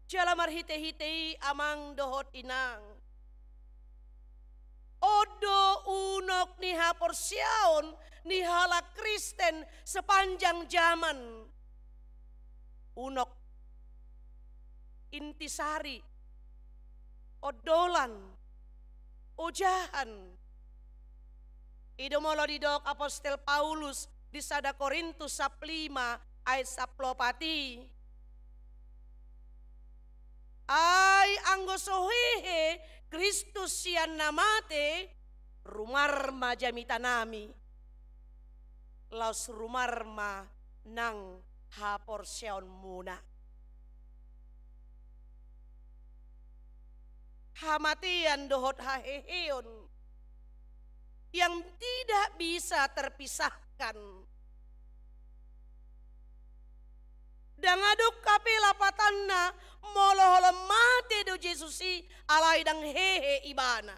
Jala marhite-hitei amang dohot inang. Odo unok ni haporsiaon ni hala Kristen sepanjang zaman. Unok intisari, odolan, ujahan. Idomolo didok Apostel Paulus di sada Korintus 5 ayat 10. Ay anggo sohehe Kristus sian namate rumarma jamitanami. Laus rumarma nang haporseon muna. Hamatian dohot haheheon yang tidak bisa terpisahkan. Dangaduk kapela patanna moloholo mate do Jesusi alai dang hehe ibana.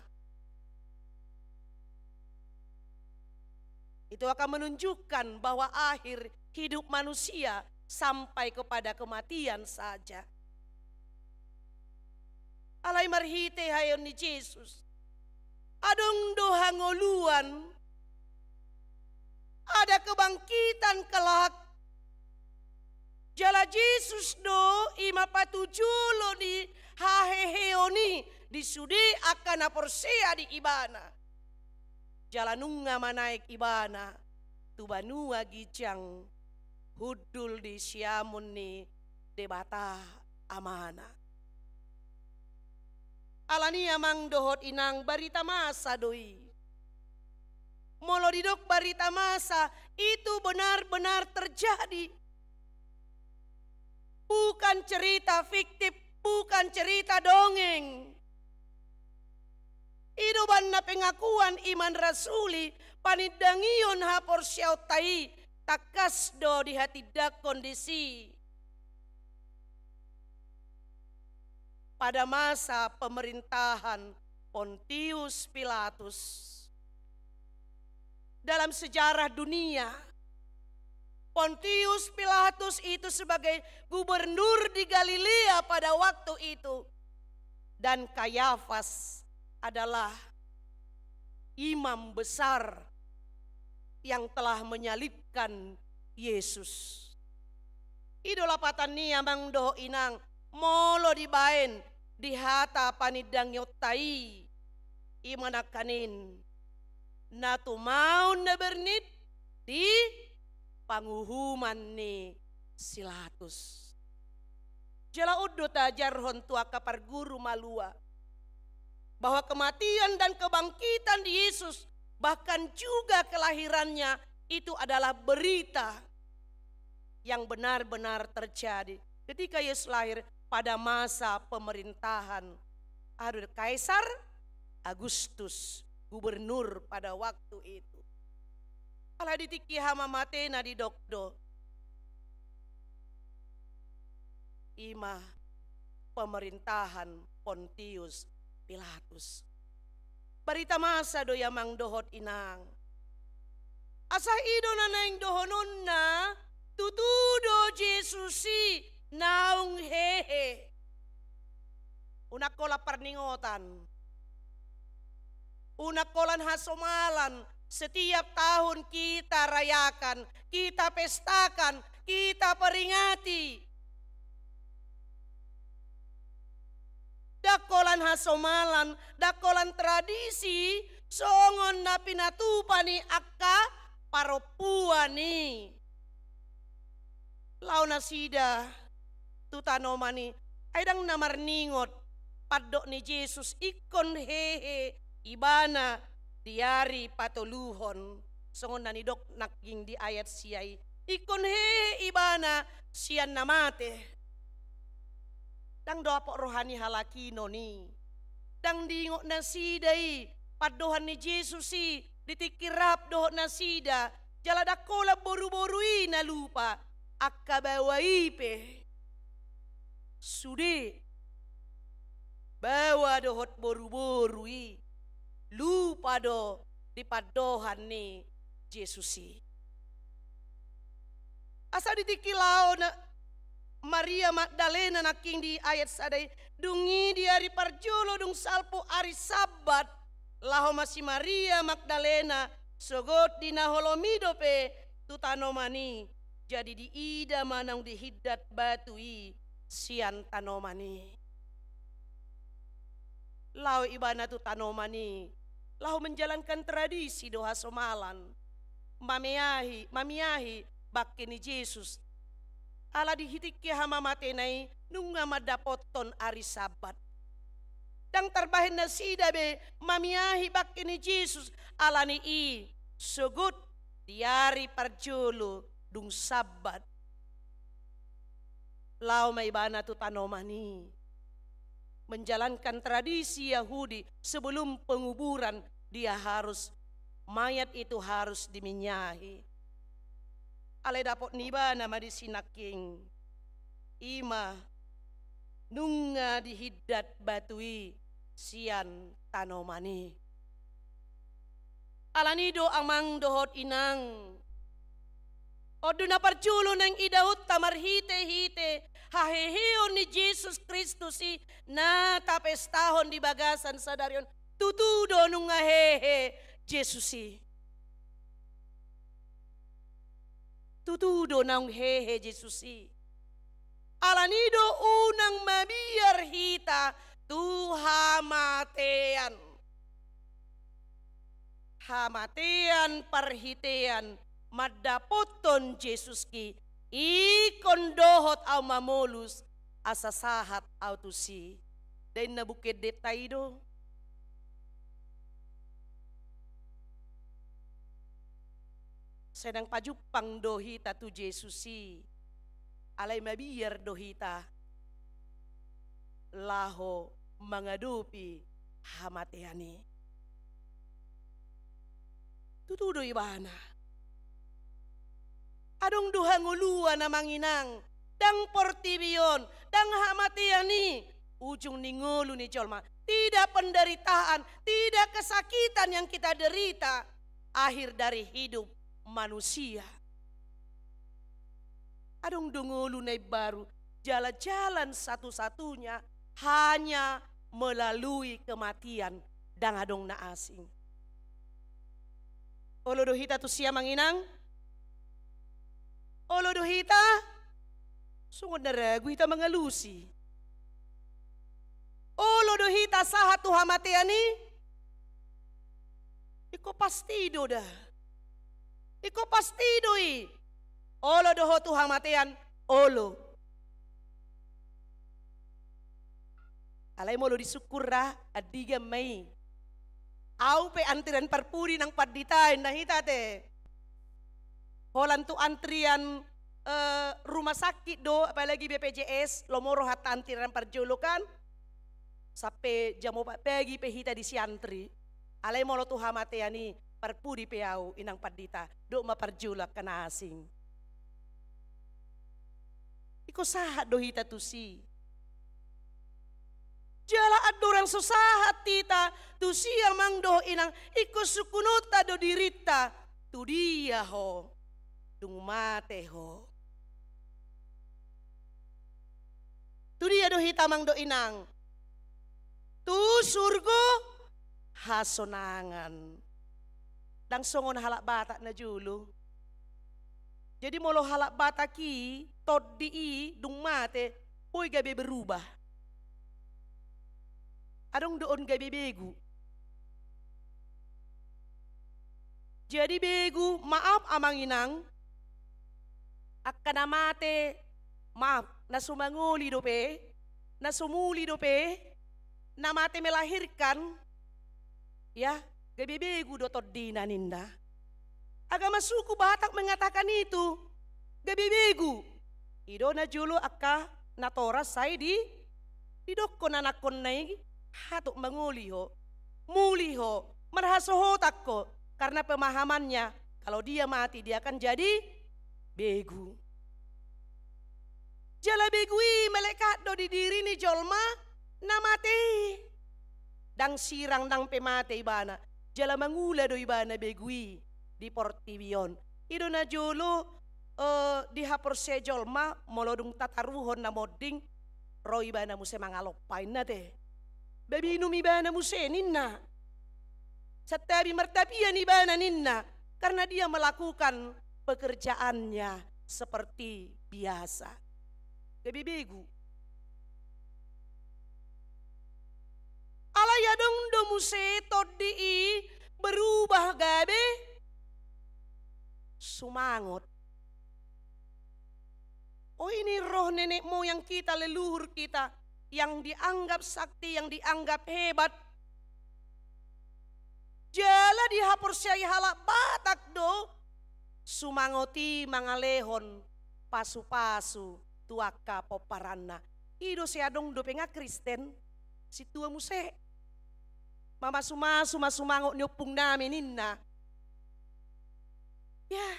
Itu akan menunjukkan bahwa akhir hidup manusia sampai kepada kematian saja. Alai marhite hayon ni Yesus. Adong doha ngoluan. Ada kebangkitan kelak. Jala Yesus do ima patujulo di haheheoni disudi akan aporsea di ibana. Jala nunga manaik ibana tubanua gijang hudul di siamun ni debata amana. Alani amang dohot inang barita masa doi. Molo didok barita masa itu benar-benar terjadi. Bukan cerita fiktif, bukan cerita dongeng. Idoban na pengakuan iman rasuli panidangion hapor syautai takas do di hati dak kondisi. Pada masa pemerintahan Pontius Pilatus dalam sejarah dunia, Pontius Pilatus itu sebagai gubernur di Galilea pada waktu itu. Dan Kayafas adalah imam besar yang telah menyalibkan Yesus. Idola patani amang doho inang molo dibaen di hata panidang yotai imanakanin natu maun na bernit di panguhuman ni Silatus. Jala uddo tajarhon tua kapar guru malua bahwa kematian dan kebangkitan di Yesus bahkan juga kelahirannya itu adalah berita yang benar-benar terjadi ketika Yesus lahir pada masa pemerintahan Kaisar Agustus, gubernur pada waktu itu. Ala ditiki hama matena di dokdo. Ima pemerintahan Pontius Pilatus. Barita masa do yamang dohot inang. Asa ido na naing dohonon na tutudo Jesusi naung hehe. Unak kola parningotan. Unak kolan hasomalan. Setiap tahun kita rayakan, kita pestakan, kita peringati. Dakolan hasomalan, dakolan tradisi, songon na pinatupani akka paropuani. Launa sida, tutanomani, aydang namarningot, padok ni Jesus ikon hehe, ibana, diari patuluhon songon nanidok nakging di ayat siyai ikon he ibana siyan namate Dang doa pok rohani halaki noni. Dang diingok nasidai padohan ni Jesus si ditikirap dohot nasida. Jala dakola boru-borui na lupa. Akka bawai pe. Sudi. Bawa dohot boru-borui. Lupa do di padohan ni Jesus si. Asa ditikilau na Maria Magdalena naking di ayat sadai dungi di hari parjolo dung salpo hari Sabat laho masih Maria Magdalena sogot dina holomido pe tutanomani jadi di ida manang di hiddat batui sian tanomani laho ibana tu tanomani laho menjalankan tradisi doha somalan mamiahi bakini Yesus ala dihitiki hama matenai nunga madapoton ari Sabat. Dang terbahin nasida be mamiahi bakini Yesus ala ni i sugut diari parjolo dung Sabat. Lau may bana tu tanomani menjalankan tradisi Yahudi sebelum penguburan dia harus mayat itu harus diminyahi. Ale dapot niba nama di sinaking ima nunga di hiddat batui sian tanomani. Alanido amang dohot inang odo na parjulo nang idahut tamar hite haheheon ni Jesus Kristus si na tapestahon di bagasan sadarion tutudo nunga hehe Jesus si. Tutudo nang hehe Jesusi. Alanido unang mabiyar hita tu hamatean. Hamatean parhitean madapoton Jesus ki ikon dohot au mamolus asasahat au tusi. Dan nabukid detaido. Sedang pajupang dohita tu Jesusi alay mabiyar dohita laho mangadupi hamateani tutudo ibana adong duha nguluan na manginang dang portibion dang hamateani ujung ningulu ni jolma tidak penderitaan tidak kesakitan yang kita derita akhir dari hidup manusia. Adong dungulu nai baru jalan-jalan satu-satunya hanya melalui kematian dan adong na asing. Olo dohita tu siya manginang. Olo dohita sungod na ragu hita mangalusi. Olo dohita sahat tu hamatiani. Iko pastido dah. Iko pastidoi. Olo doho tu hamatean olo. Alay mo lo disukurra adiga may. Au pe antrian parpuri ng paditay nahita te. Holan tu antrian rumah sakit do apalagi BPJS lomoro hat antrian parjulukan. Sampai jam 4 pagi pe hita di siantri. Alay mo lo tu hamateani parpudi peau inang padita do maparjulak kana asing. Iko sahat dohita tu si. Jala adorang susahat tita tu si amang do inang iko sukunota do dirita tu dia ho dung mate ho. Tu dia dohita mang do inang tu surgo hasonangan. Dang songon halak batak na julu. Jadi molo halak batak ki tod di dung mate uy gabe berubah. Adong doon gabe begu. Jadi begu maaf amang inang akkana mate maaf na sumanguli dope na sumuli dope na mate melahirkan ya. Gabibegu do todina ninda. Agama suku Batak mengatakan itu. Gabibegu. Ido na julo akka natoras say di Didokon anak kon naigi hatuk manguliho, muliho, merhasoho takko karena pemahamannya kalau dia mati dia akan jadi begu. Jala begui melekat do di diri ni jolma na mati. Dang sirang dang pemate ibana. Jala mangula do ibana begui di Portibion. Ido na jolo di hapor se jolma molodung tataruhon na moding ro ibana muse mangalopain na te. Babi inum ibana muse ninna. Setabi mertapian ibana ninna karena dia melakukan pekerjaannya seperti biasa. Gabi begu. Alaya dong do muse todi berubah gabe sumangot. Oh ini roh nenek moyang kita, leluhur kita yang dianggap sakti, yang dianggap hebat. Jala di hapor syai halak batak do sumangoti mangalehon pasu-pasu tuaka poparanna. Ido seadong do penga Kristen si tua muse. Mama sumasu masumangot nyopung namin ninna. Ya.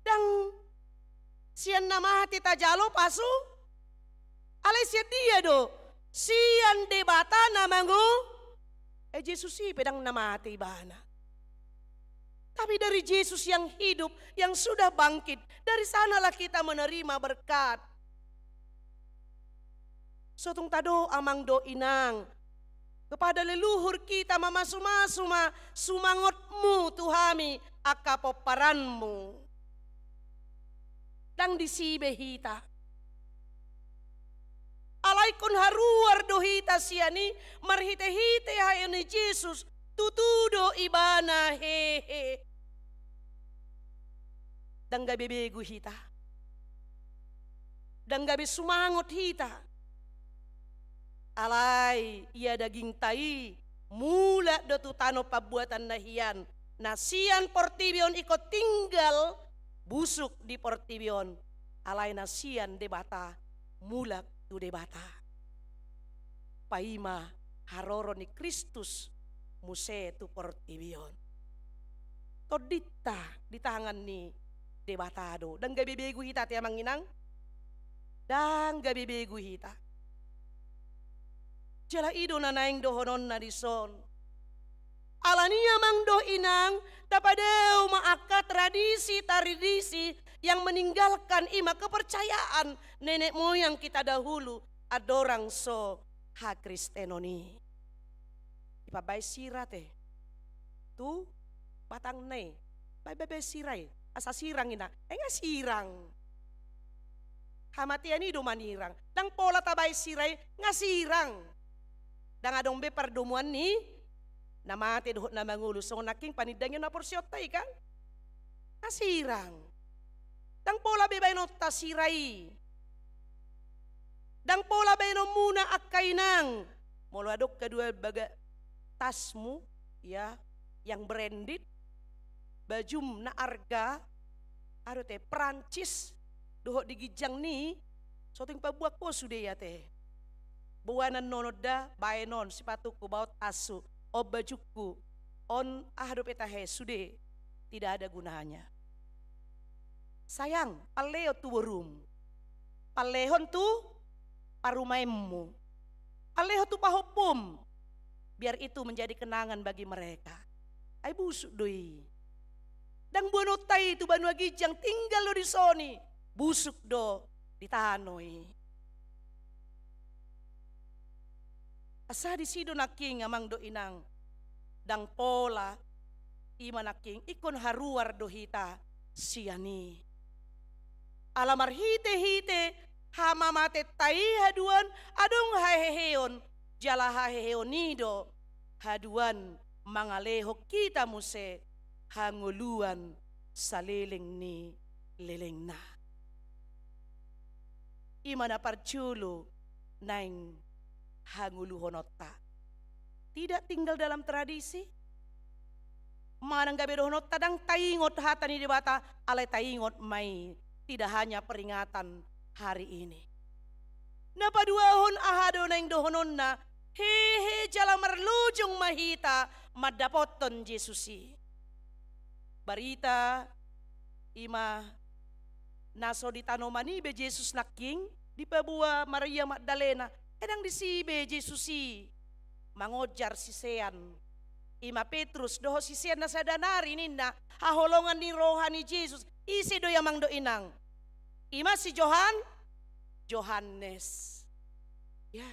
Dang sian nama hati tajalo pasu. Alay siya dia do. Sian debata namangu. Yesus sih pedang nama hati ibana. Tapi dari Yesus yang hidup, yang sudah bangkit, dari sanalah kita menerima berkat. Sotong tado amang do inang. Kepada leluhur kita mama suma sumangotmu Tuhami akapoparanmu. Dang disibe hita. Alaikon haruar do hita siani marhite-hite hayani Yesus tutudo ibana hehe. Dang gabi begu hita. Dang gabi sumangot hita. Alay ia daging tai mula do tutano pabuatan nahian. Nasian Portibion ikut tinggal busuk di Portibion. Alay nasian debata mulak tu debata. Paima haroro ni Kristus muse tu Portibion. Todita di tangan ni debatado. Dan gabi begu hita tiang manginang. Dan gabi begu hita. Jala ido na naing dohonon na dison. Alania mang do inang tapadeu maaka tradisi yang meninggalkan ima kepercayaan nenek moyang kita dahulu adorang so ha Kristenoni. Ipabay sirate. Tu batang ne. Bay siray. Asa sirang ina. Nga sirang. Hamatian ido manirang. Dang pola tabay siray nga sirang. Dang adong be pardumuan ni namate dohot na mangulo so naking panidangyo na porsyotay kan nasirang. Dang pola be bayno tasiray. Dang pola bayno muna akainang moladok kedua baga tasmu ya yang branded bajum na arga aro te Prancis dohot digijang ni soting pabuak po sude ya teh. Buanan nonoda baenon sipatuku baut asu o bajuku on ahdo petahe sude tidak ada gunanya. Sayang paleo tu worum. Palehon tu parumaimmu. Paleho tu pahopum. Biar itu menjadi kenangan bagi mereka. Ay busuk doi. Dang buanotai tu banua gijang tinggal lo di soni. Busuk do ditanoi. Asa di sido naking amang do inang dang pola ima naking ikon haruar do hita siani. Alamar hite hama mate tai haduan adong haheheon jala haheheonido haduan mangaleho kita muse hanguluan saliling ni leleng na. Ima na parchulo naing hanguluhonota. Tidak tinggal dalam tradisi. Manang gabe dohonota dang taingot hatani debata alay taingot mai. Tidak hanya peringatan hari ini. Napaduahon ahado na yung dohonon na, hehe jala marlujong mahita, madapoton Jesusi. Barita, ima, naso di tanomani be Jesus na king, di pa buwa Maria Magdalena, kadang disibe Jesusi, mangojar si Sean. Ima Petrus, doho si Sean na sa danari ninna, haholongan ni roha ni Jesus, isi do yamang do inang. Ima si Johannes. Ya.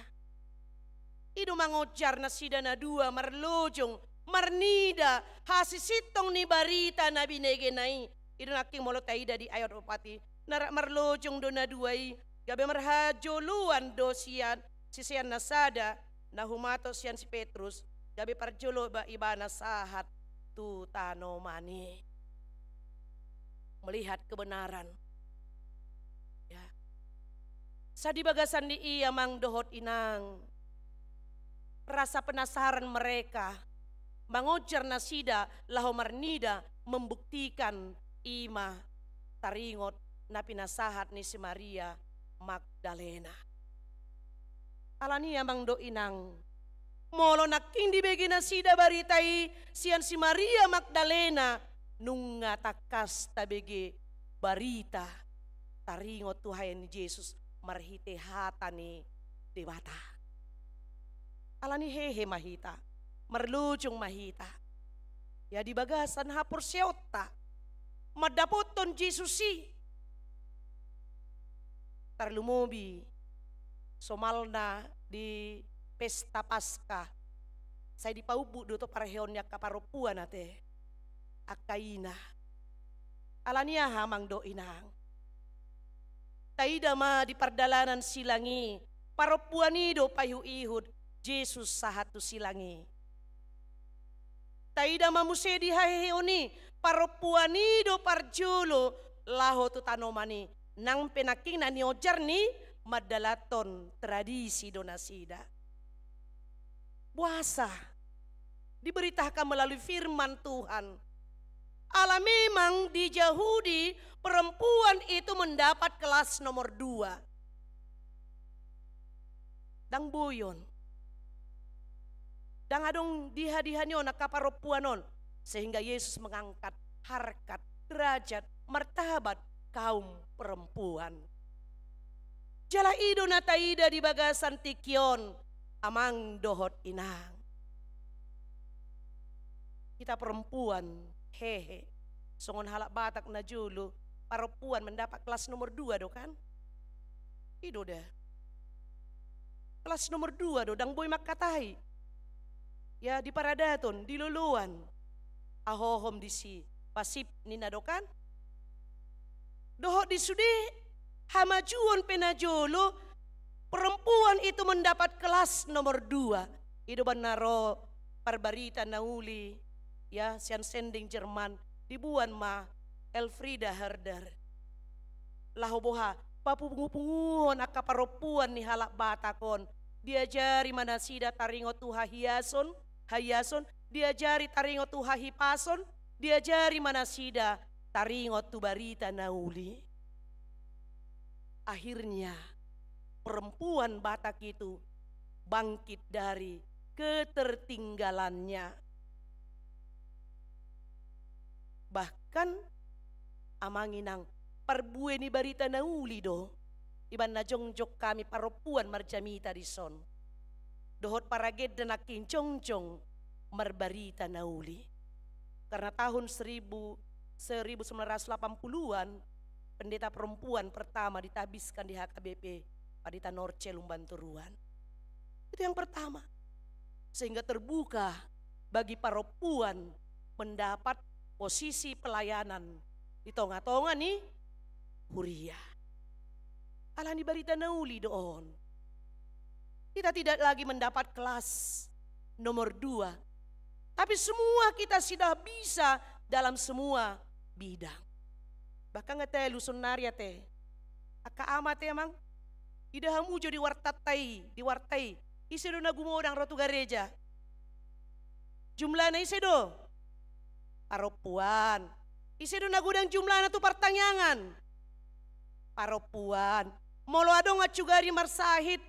Ido mangojar na sida na dua marlojong, marnida, hasisitong ni barita na binegenay. Ido naking molotaida di ayat opati, narak marlojong do na duay, gabi marhajoluan do siyan, si siyan nasada, na humato siyan si Petrus, gabi parjolo ba iba nasahat tu tano mani. Melihat kebenaran. Ya. Sa dibagasan di iya mang dohot inang, rasa penasaran mereka, mangojar nasida laho marnida membuktikan ima taringot na pinasahat ni si Maria Magdalena. Alani amang do inang, molo naking dibegi nasida baritai sian si Maria Magdalena nung takas tabegi barita taringot Tuhan ni Jesus marhite hata ni dewata. Alani hehe mahita, marlujong mahita. Ya di bagasan hapur seota, madapoton Jesusi. Tarlumobi, somalna di pesta Paskah. Saya dipaubu do parehonnya kaparopuan ate. Akaina. Alania hamang do inang. Taida ma di pardalanan silangi, paropuan ido payu ihud. Jesus sahatu silangi. Taida mamuse di haheoni paropuanido parjulo laho tu tanomani nang penaking na niojar ni madalaton tradisi donasida. Puasa diberitakan melalui firman Tuhan. Ala memang di Yahudi perempuan itu mendapat kelas nomor 2. Dang buyon. Dang adong diha-dihanyo nakaparopuanon. Sehingga Yesus mengangkat harkat, derajat, martabat kaum perempuan. Jala ido na taida di bagasan tikyon amang dohot inang. Kita perempuan hehe. Songon halak batak na julu, perempuan mendapat kelas nomor 2 do kan? Ido dah. Kelas nomor 2 do, dang boy makkatai. Ya di paradaton, di luluan. Ahohom di si pasip nina do kan? Dohot di sudi hamajuan penajolo, perempuan itu mendapat kelas nomor 2. Ido banaro parbarita nauli, ya sian sending Jerman, dibuan ma Elfrieda Herder. Lahoboha, papungu-punguhon akaparopuan ni halak batakon. Diajari mana sida taringot tuha hayason, diajari taringot tuha hipason, diajari mana sida taringot tu barita nauli. Akhirnya perempuan Batak itu bangkit dari ketertinggalannya. Bahkan amanginang perbueni barita nauli do. Iban na jongjok kami paropuan marjamita di son. Dohot paraged na nakincongjong marbarita nauli. Karena tahun 1980-an pendeta perempuan pertama ditabiskan di HKBP Padita Norce Lumbanturuan. Itu yang pertama. Sehingga terbuka bagi paropuan mendapat posisi pelayanan di tonga-tonga nih Huria. Alani barita nauli doon. Kita tidak lagi mendapat kelas nomor 2. Tapi semua kita sudah bisa dalam semua bidang. Bahkan ngete lusun naria te. Aka amat emang. Ida hamujo di wartai. Isi do nagumodang rotu gareja. Jumlah na isi do. Paropuan. Isi do nagudang jumlah na tu pertanyangan. Paropuan. Molo adong acugari marsahid.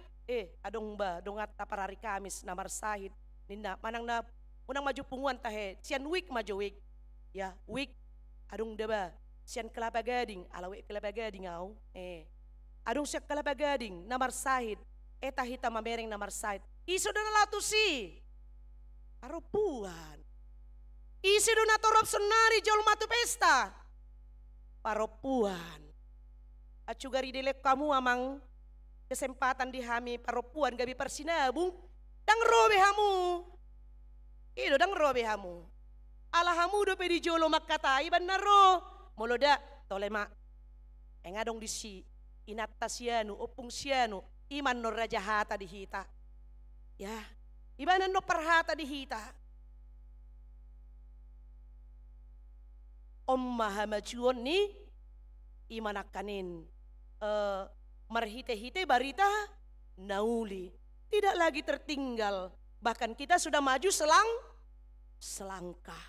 Adong ba, dong at para hari Kamis na marsahid. Nina, manang na, unang maju punguan tahe. Sian week maju week. Ya, week. Adong ba, sian kelapa gading. Alawi kelapa gading au. Adong siya kelapa gading na marsahid. Tahita mamereng na marsahid. Iso na nalato si. Paropuan. Isi do na torop sonari jol matu pesta. Paropuan. At sugari dilek kamu amang kesempatan di hami paropuan gabi persinabung. Dang robe hamu. Ido dang robe hamu. Ala hamu do pedi jolo makatai banaro. Moloda tolema. Engadong disi inatta sianu opung sianu iman no raja hata dihita. Ya, ibanan no perhata dihita. Om mahamajuon ni imanakanin marhite-hite barita nauli. Tidak lagi tertinggal. Bahkan kita sudah maju selangkah.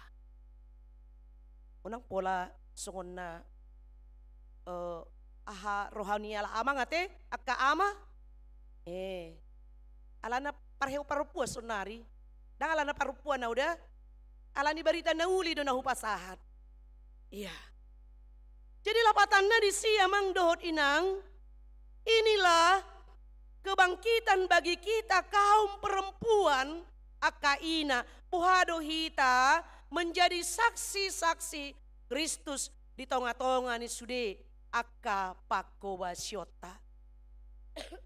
Unang pola sungon na aha rohani ala ama ngate akka ama. Alana parheu parupua sonari. Dang alana parupua na udah. Alani barita nauli do na hupasahat. Iya. Jadi lapatanna di siamang dohot inang. Inilah kebangkitan bagi kita kaum perempuan akaina puhado hita menjadi saksi-saksi Kristus di tonga-tonga ni sude akka pakobasyota.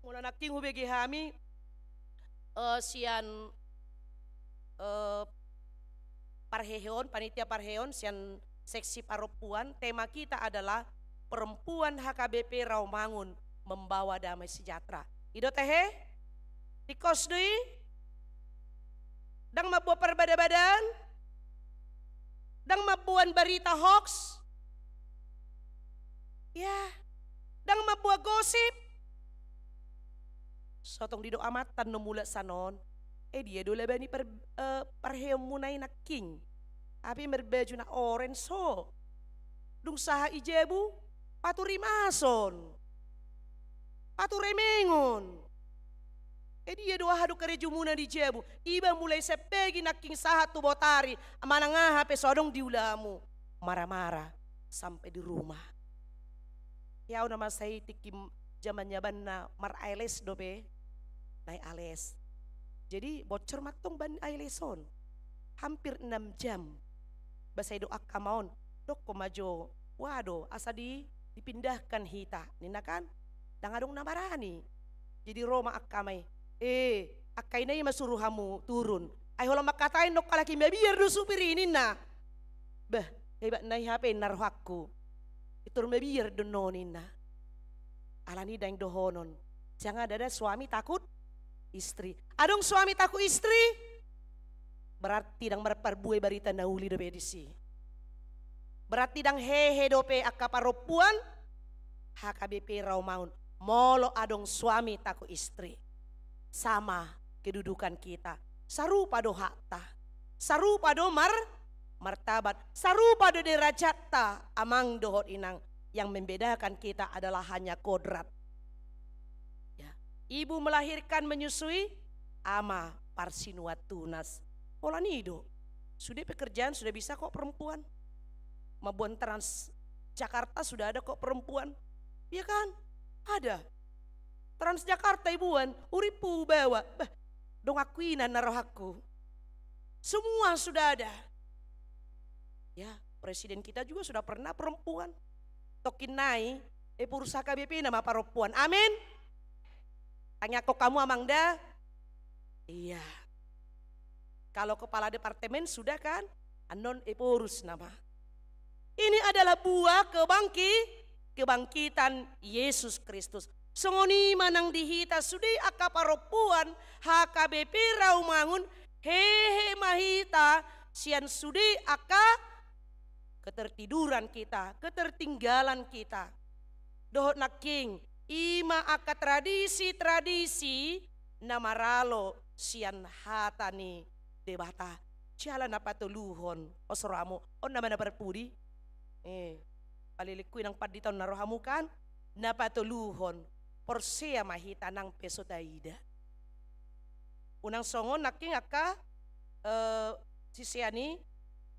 Mula naking hubegi hami sian parheon panitia parheon sian seksi perempuan. Tema kita adalah perempuan HKBP Rawamangun membawa damai sejahtera. Ido tehe tikos deui dang mabuat perbada-badan dang mabuan berita hoax ya dang mabuat gosip sotong dido amatan no mula sanon dia do labani parheom munay na king api merbaju na orange so dung saha ijebu paturi mason paturi mengon dia doa hadu kereju muna di jebu iba mulai sepegi na king saha tu botari amanang hape sodong diulamu marah-marah sampai di rumah ya nama saya tikim zaman nyaban na mar ailes dobe nai ales jadi bocor matong ban aileson hampir 6 jam basai doa kamaon dok komajo wado asa dipindahkan hita nina kan dangadong namarani jadi Roma akamay akay na masuruh hamu turun ay holang makatain dok kalaki biar do supirinin na bah hebat na hape narhakku itur biar dononin na alani daing dohonon jangan ada suami takut istri adong suami takut istri berarti dang merperbuai barita nauli dope disi berarti dang hehe dope akka paropuan HKBP Rawamangun molo adong suami takut istri sama kedudukan kita sarupa do hakta sarupa do martabat sarupa do derajatta amang dohot inang yang membedakan kita adalah hanya kodrat ya. Ibu melahirkan menyusui ama parsinuat tunas pola nido sudah pekerjaan sudah bisa kok perempuan mabuan Trans Jakarta sudah ada kok perempuan iya kan ada Transjakarta ibuan uripu bawa dong akuinan narohaku semua sudah ada ya. Presiden kita juga sudah pernah perempuan tokin nai pursa KBP nama perempuan amin tanya kok kamu amangda iya kalau kepala departemen sudah kan anon purus nama ini adalah buah kebangkitan Yesus Kristus. Songoni manang dihita sudi akka paropuan HKBP Rawamangun hehe mahita sian sudi akka ketertiduran kita, ketertinggalan kita. Dohot naking ima akka tradisi namaralo sian hatani debata. Jalan apa tuluhon osramo on nama na perpudi. Palilikuin ang paditon narohamu kan napatuluhon Porsea mahita nang peso taida. Unang songon naking aka sisiani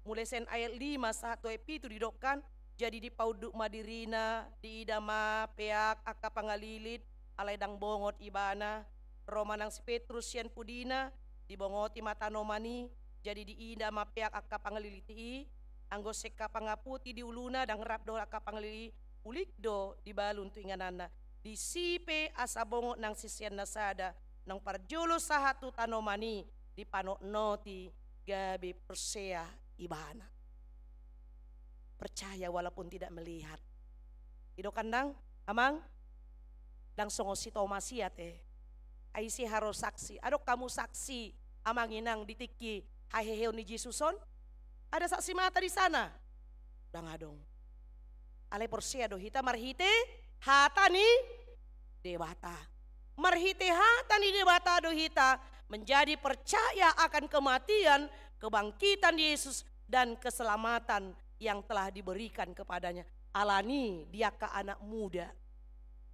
mulai sen ayat 5 satu epi itu didokan jadi di pauduk madirina di idama peak aka pangalilit alay dang bongot ibana Roma nang si Petrus yan pudina di bongoti matanomani jadi di idama peak aka pangaliliti anggo seka pangaputi di uluna dang rapdo aka pangalili ulikdo di balun tu inganana di sipe asa bongot nang sisian nasada nang parjolo sahatu tanomani di panoknoti gabi Porsea ibana. Percaya walaupun tidak melihat. Ido kandang, amang, dang songo si Tomasiat Aisi harus saksi. Ado kamu saksi, amang inang ditiki haheheo ni Jesuson. Ada saksi mata di sana. Dang adong. Ale Porsea do hita marhite hata ni dewata. Marhite hata ni dewata do hita menjadi percaya akan kematian, kebangkitan Yesus dan keselamatan yang telah diberikan kepadanya. Alani dia ke anak muda.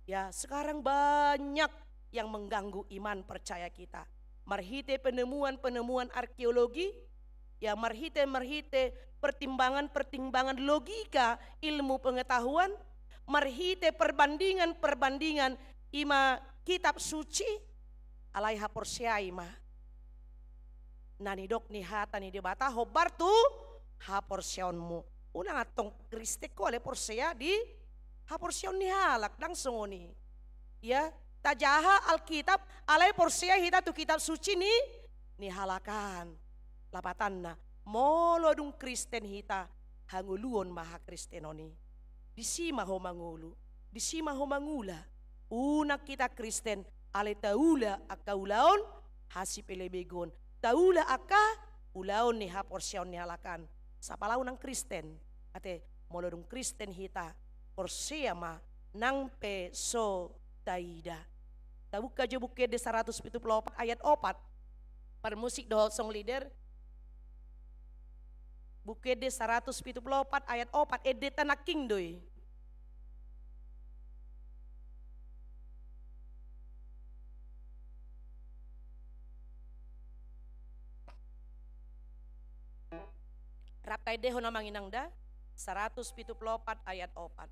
Ya, sekarang banyak yang mengganggu iman percaya kita. Marhite penemuan-penemuan arkeologi, ya marhite pertimbangan-pertimbangan logika, ilmu pengetahuan, marhite perbandingan-perbandingan ima kitab suci, alaiha Porsea ima. Nani dok ni hata ni debata hobar tu ha Porseonmu. Unang atong Kriste ko ale Porsea di ha Porseon ni halak langsung ni. Ya, tajaha Alkitab alai Porsea hita tu kitab suci ni halakan. Lapatanna molo dung Kristen hita hanguluon maha Kristenoni. Disima ho mangulu, disima ho mangula. Unak kita Kristen ale taula aka ulaon hasi pelebegon. Taula aka ulaon ni ha Porseon ni halakan. Sapalaw ng Kristen. Ate molodong Kristen hita Porsea ma nang peso taida. Tabuk ka buke de 174 ayat 4. Par musik do song leader. Buke de 174 ayat 4 edeta naking doy. Raptai deho na manginangda 174 ayat 4.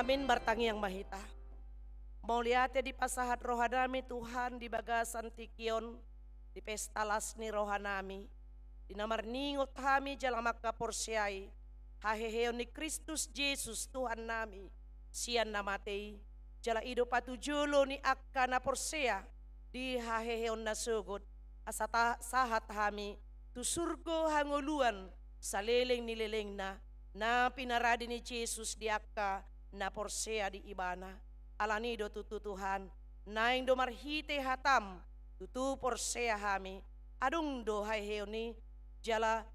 Amin bertangi yang mahita. Mau lihat di pasahat rohanami Tuhan di bagasan tikion di pesta lasni rohanami. Di namar ningot kami jalan maka porsiai. Haheheon ni Kristus Yesus Tuhan nami. Sian namatei. Jala ido patujulo ni akana porsea. Di haheheon na sugod. Asata sahat kami. Tu surgo hanguluan. Saleleng nileleng na pinaradi ni Jesus di akka na porsea di ibana. Alanido tutu Tuhan. Naing do marhite hatam. Tutu porsea hami. Adung do haheoni. Jala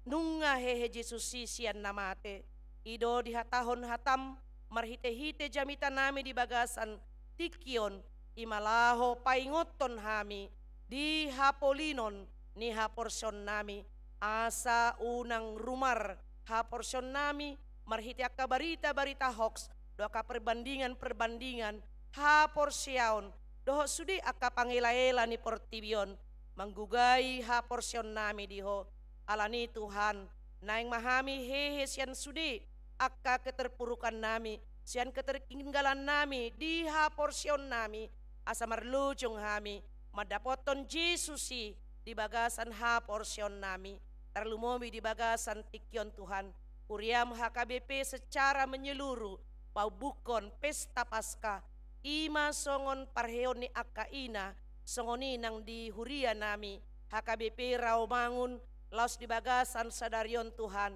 nunga hehe Jesus sisian namate. Ido di hatahon hatam. Marhite-hite jamita nami di bagasan. Tikion. Imalaho paingoton hami. Di hapolinon. Ni haporson nami. Asa unang rumar. Haporson nami. Marhiti akka barita-barita hoax, doa ka perbandingan-perbandingan, ha porsiaon, doho sudi akka pangela-ela ni portibion, manggugai ha porsyon nami diho, alani Tuhan, naing mahami hehe sian sudi, akka keterpurukan nami, sian ketertinggalan nami, di ha porsyon nami, asa marlujung hami, madapoton Jesusi, di bagasan ha porsyon nami, terlumomi di bagasan tikyon Tuhan, Kuriam HKBP secara menyeluruh, paubukon pesta Paskah, ima songon parheon ni akaina, songoni nang di huria nami, HKBP Rawamangun, laos di bagasan sadarion Tuhan,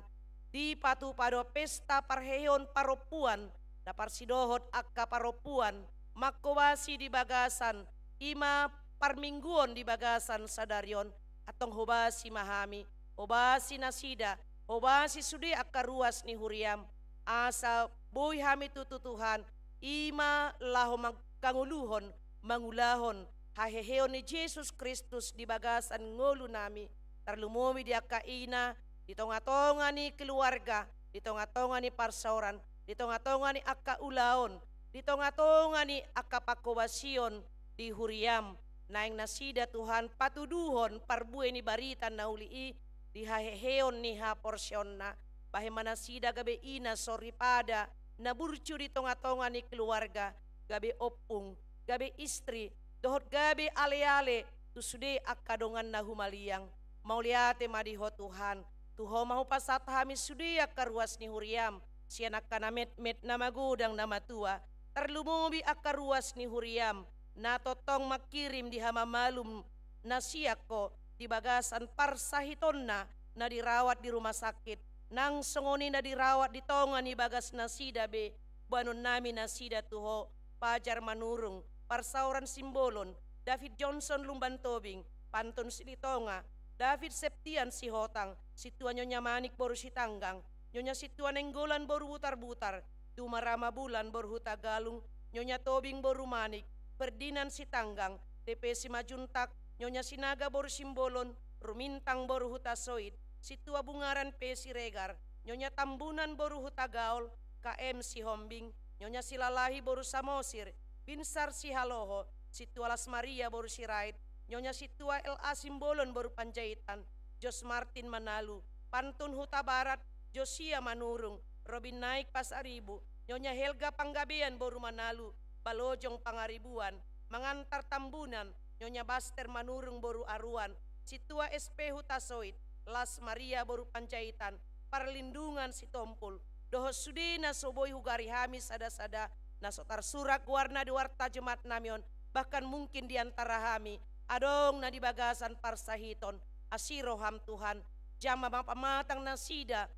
di patu pado pesta parheon paropuan, dapar sidohot akka paropuan, makowasi di bagasan, ima parmingguon di bagasan sadarion, atong hobasi mahami, hobasi nasida, hobasi sudi akka ruas ni huriam, asa boy hami tututuhan, ima laho magkanguluhon, mangulahon, haheheon ni Jesus Kristus di bagasan ngulu nami, terlumomi di akaina, di tonga-tonga ni keluarga, di tonga-tonga ni parsauran, di tonga-tonga ni akka ulaon, di tonga-tonga ni akka pakowasion, di huriam, naing nasida Tuhan patuduhon parbuay ni barita na ulii, di haheheon ni ha porsyon na, bahimana sida gabe ina soripada, na burcu di tonga-tonga ni keluarga, gabe opung, gabe istri, dohot gabe ale-ale, tusude akadongan na humaliang, mauliate madiho Tuhan, tuho mau pasat hami sudi akaruas ni huriam, sian akka met na magudang na matua, terlumubi akaruas ni huriam, na totong makirim di hamamalum na siyako, di bagasan parsahiton na dirawat di rumah sakit, nang songoni na dirawat di tonga ni bagas nasida be, banon nami nasida tuho, pajar manurung, parsauran simbolon, David Johnson Lumbantobing, Panton Silitonga, David Septian si Hotang, situa Nyonya Manik boru si Tanggang, Nyonya situa Nenggolan boru butar-butar, Dumarama Bulan boru huta galung, Nyonya Tobing boru Manik, Perdinan si Tanggang, TP si Majuntak, Nyonya Sinaga boru simbolon, Rumintang boru huta Soid, situa Bungaran P si Regar, Nyonya Tambunan boru huta Gaol, KM si Hombing, Nyonya Silalahi boru Samosir, Binsar si Haloho, situa Las Maria boru si Rait, Nyonya situa LA Simbolon boru Panjaitan, Jos Martin Manalu, Pantun Huta Barat, Josia Manurung, Robin Naik Pasaribu, Nyonya Helga Panggabean boru Manalu, Balojong Pangaribuan, Mangantar Tambunan, Nyonya Baster Manurung boru Aruan, situa SP Huta Soid, Las Maria boru Panjaitan, Perlindungan si Tompul, doho sudina soboy hugari hami sada-sada, nasotar surak warna di warta jemaat namion, bahkan mungkin diantara hami, adong na di bagasan parsahiton, asiro ham Tuhan, jama pamatang nasida,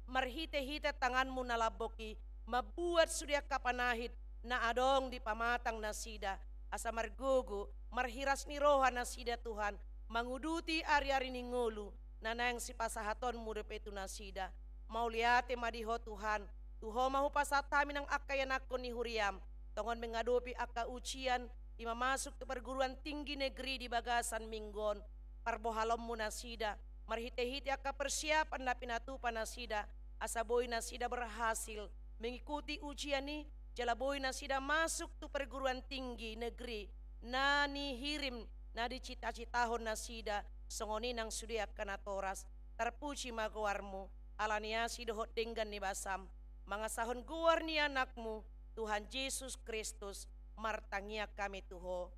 marhite-hite tanganmu nalaboki, mabuat sudia kapanahid, na adong di pamatang nasida, asa margugu, marhiras ni roha nasida Tuhan, manguduti ari-ari ni ngulu, nanang si pasahaton murip itu nasida, mauliate madiho Tuhan, tuho mahu pasatami ng akayan ako ni huriam, tongon mengadopi aka ucian, ima masuk ke perguruan tinggi negeri di bagasan Minggon, parbohalom mu nasida, marhite-hite aka persiapan na pinatupan nasida, asa boy nasida berhasil, mengikuti ujian ni, jala boy nasida masuk tu perguruan tinggi negeri, na nihirim, na dicita-citahon nasida, songoni nang sudia kanatoras, terpuji magawarmu, alaniasi dohot denggan ni basam, mangasahon guar ni anakmu, Tuhan Yesus Kristus, martangia kami tuho.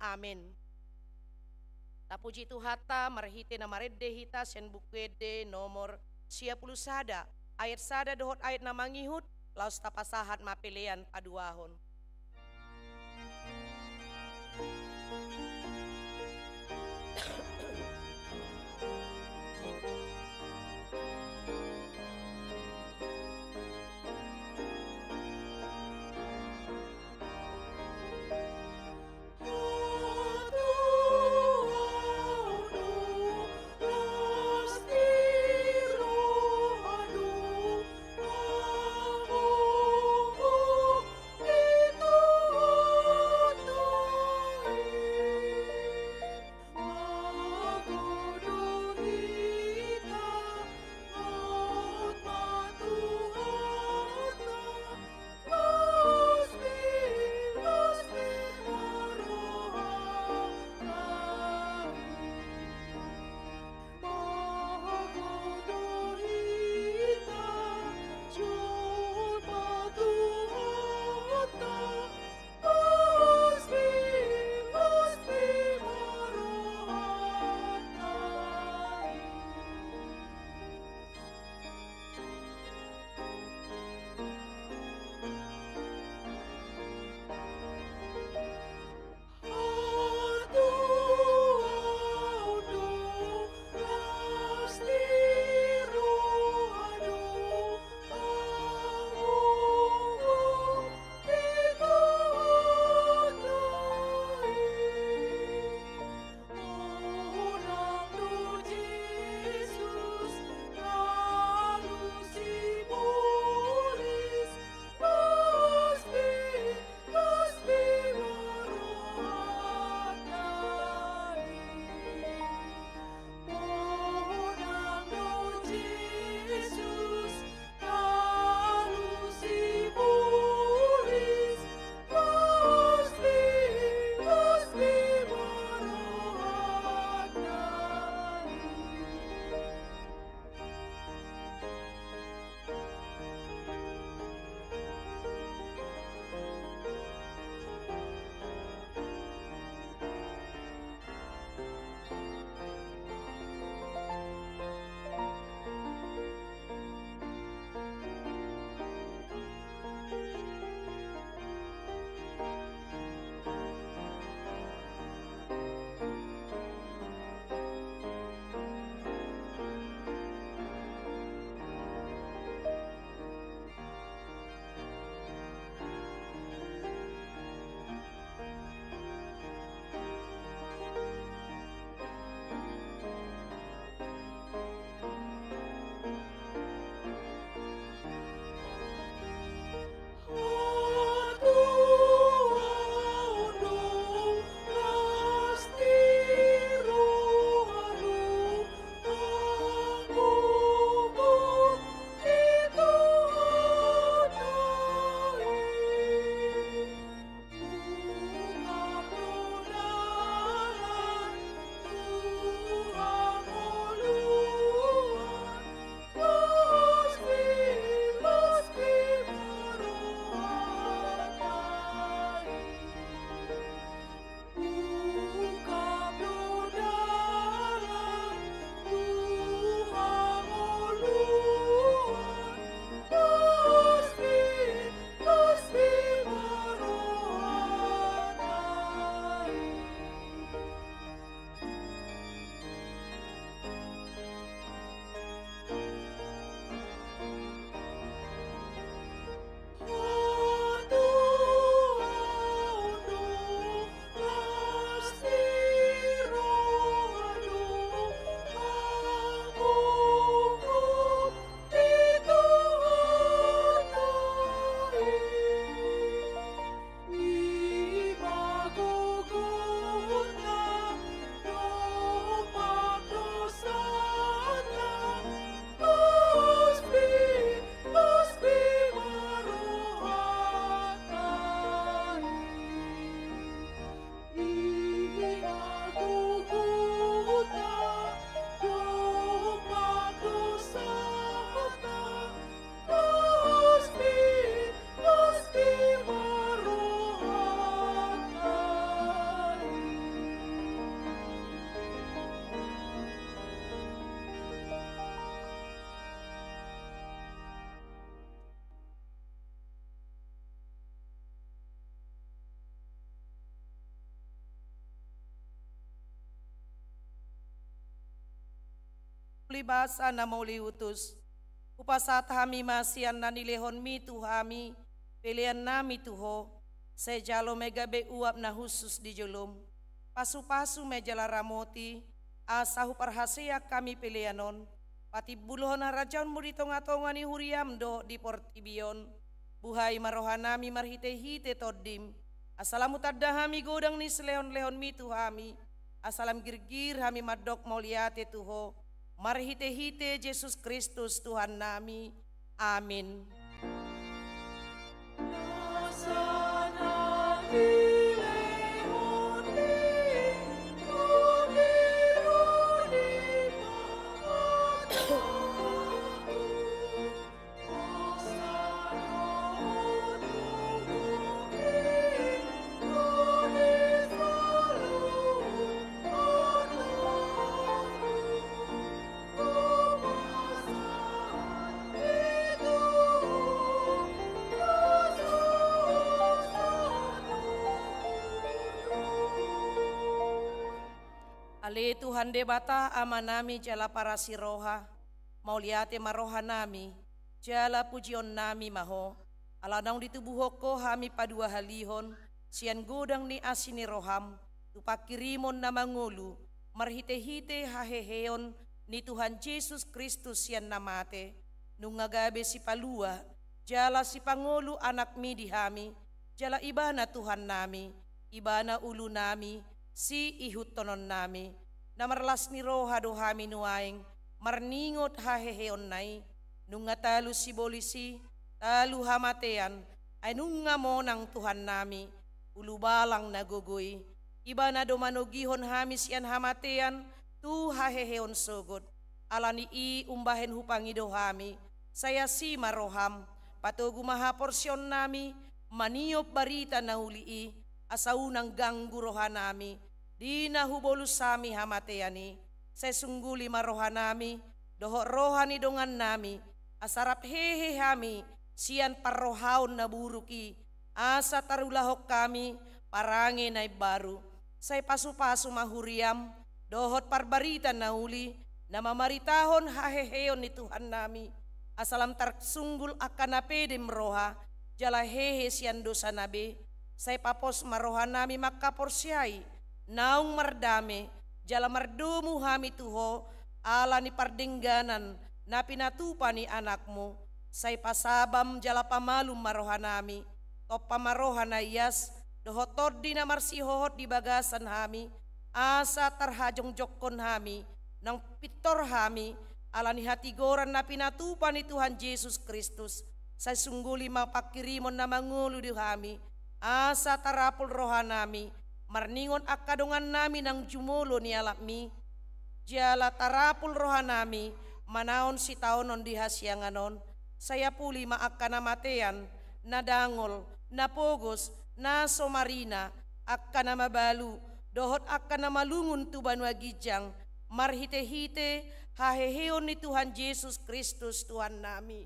Amin. Tapuji tuhata marhite na maredde hita sen bukwede nomor 10 sada, ayat sada dohot ayat na mangihut, laos tapasahat mapilian paduahon. Amen. libasa na mauliutus. Upasat hami masian na nilehon mi tuhami, pilihan nami tuho, sejalo megabe uap na husus di julum. Pasu-pasu mejala ramoti, asahu parhasia kami pilihanon, pati buluhon na rajaon mo di tonga-tonga ni huriam do di portibion. Buhay marohanami marhite-hite todim, asalamu tadahami godang ni selehon-lehon mi tuhami, asalam girgir hami madok moliate tuho, marhite-hite Yesus Kristus Tuhan nami. Amin. Ale Tuhan debata amanami jala para siroha, mauliate maroha nami, jala pujion nami maho, aladang ditubuhoko hami padua halihon, sian godang ni asini roham, tupakirimon na mangulu, marhite-hite haheheon ni Tuhan Yesus Kristus sian namate, nungagabe si palua, jala si pangulu anak mi dihami, jala ibana Tuhan nami, ibana ulu nami, si ihut tonon nami, namarlas ni roha dohami nuaing, marningot haheheon nai, nunga talu si bolisi, talu hamatean, ay nunga monang Tuhan nami, ulu balang nagugoy, iba na domanogihon hami sian hamatean, tu haheheon sogod, alani i umbahen hupangi dohami, saya si maroham, patugu maha porsyon nami, maniop barita na hulii, asaunang ganggu roha nami, di nahubolu sami hamateani, sesungguli maroha nami, doho rohani dongan nami, asarap hehe hami, sian parrohaon na buruki, asa tarulahok kami, parangi na baru, say pasu-pasu mahuriam, dohot parbarita na uli, na mamaritahon haheheon ni Tuhan nami, asalam tarsunggul akan napedem roha, jala hehe sian dosa nabe, say papos maroha nami makaporsyai, naung mardame, jala mardumu hami tuho, ala ni pardingganan, na pinatupa ni anakmu, say pasabam jala pamalum marohanami, top pamarohan na iyas, dohotod di na marsihohot di bagasan hami, asa tarhajong jokkon hami, nang pitor hami, ala ni hatigoran na pinatupa ni Tuhan Yesus Kristus, say sungguli mapakirimon na mangulu di hami, asa tarapul rohanami, marningon akadongan nami nang jumulo ni alakmi, jala tarapul rohanami, manaon si taonon di hasyanganon, saya puli maakana matean, nadangol, napogos, na somarina, akana mabalu, dohot akana malungun tuban wagijang, marhite-hite, haheheon ni Tuhan Yesus Kristus Tuhan nami.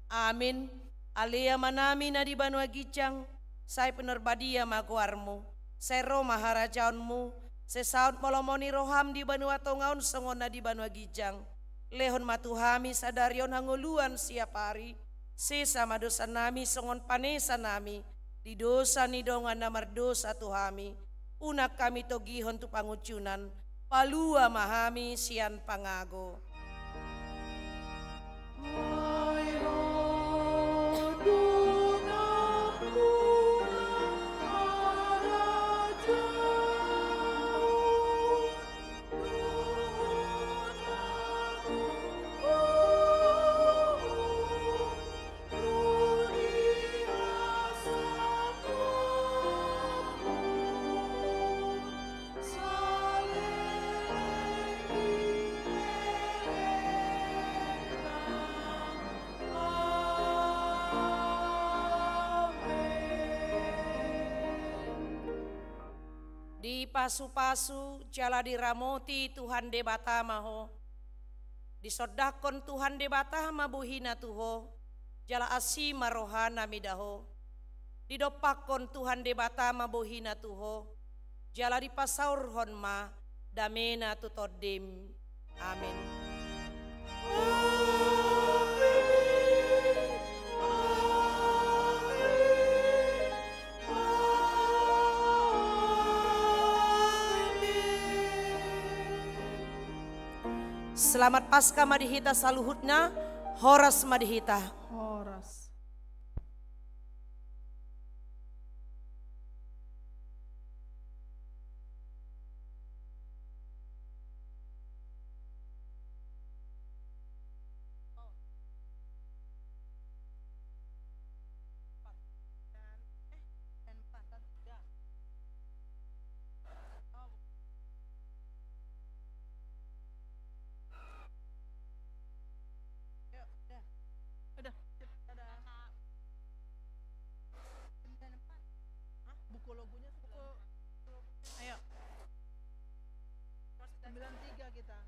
Amin. Alea manami na di banwagijang, say penerbadia maguarmu, say Roma harajaonmu, say saud molomoni roham di banua tongaon songon na di banua gijang, lehon matuhami sadarion hanguluan siap hari, sesa madosa nami songon panesa nami, di dosa ni dongan na mardosa tuhami, unak kami togihon tu pangucunan, palua mahami sian pangago. Di pasu-pasu jala diramoti Tuhan de batamaho, disodakon Tuhan de batama buhina tuho, jala asima rohana midaho, didopakon Tuhan de batama buhina tuho, jala dipasaur honma damena tutodim. Amin. Selamat Paskah Madihita saluhutna, Horas Madihita. Horas. Buku logonya buku. Ayo. 93 kita.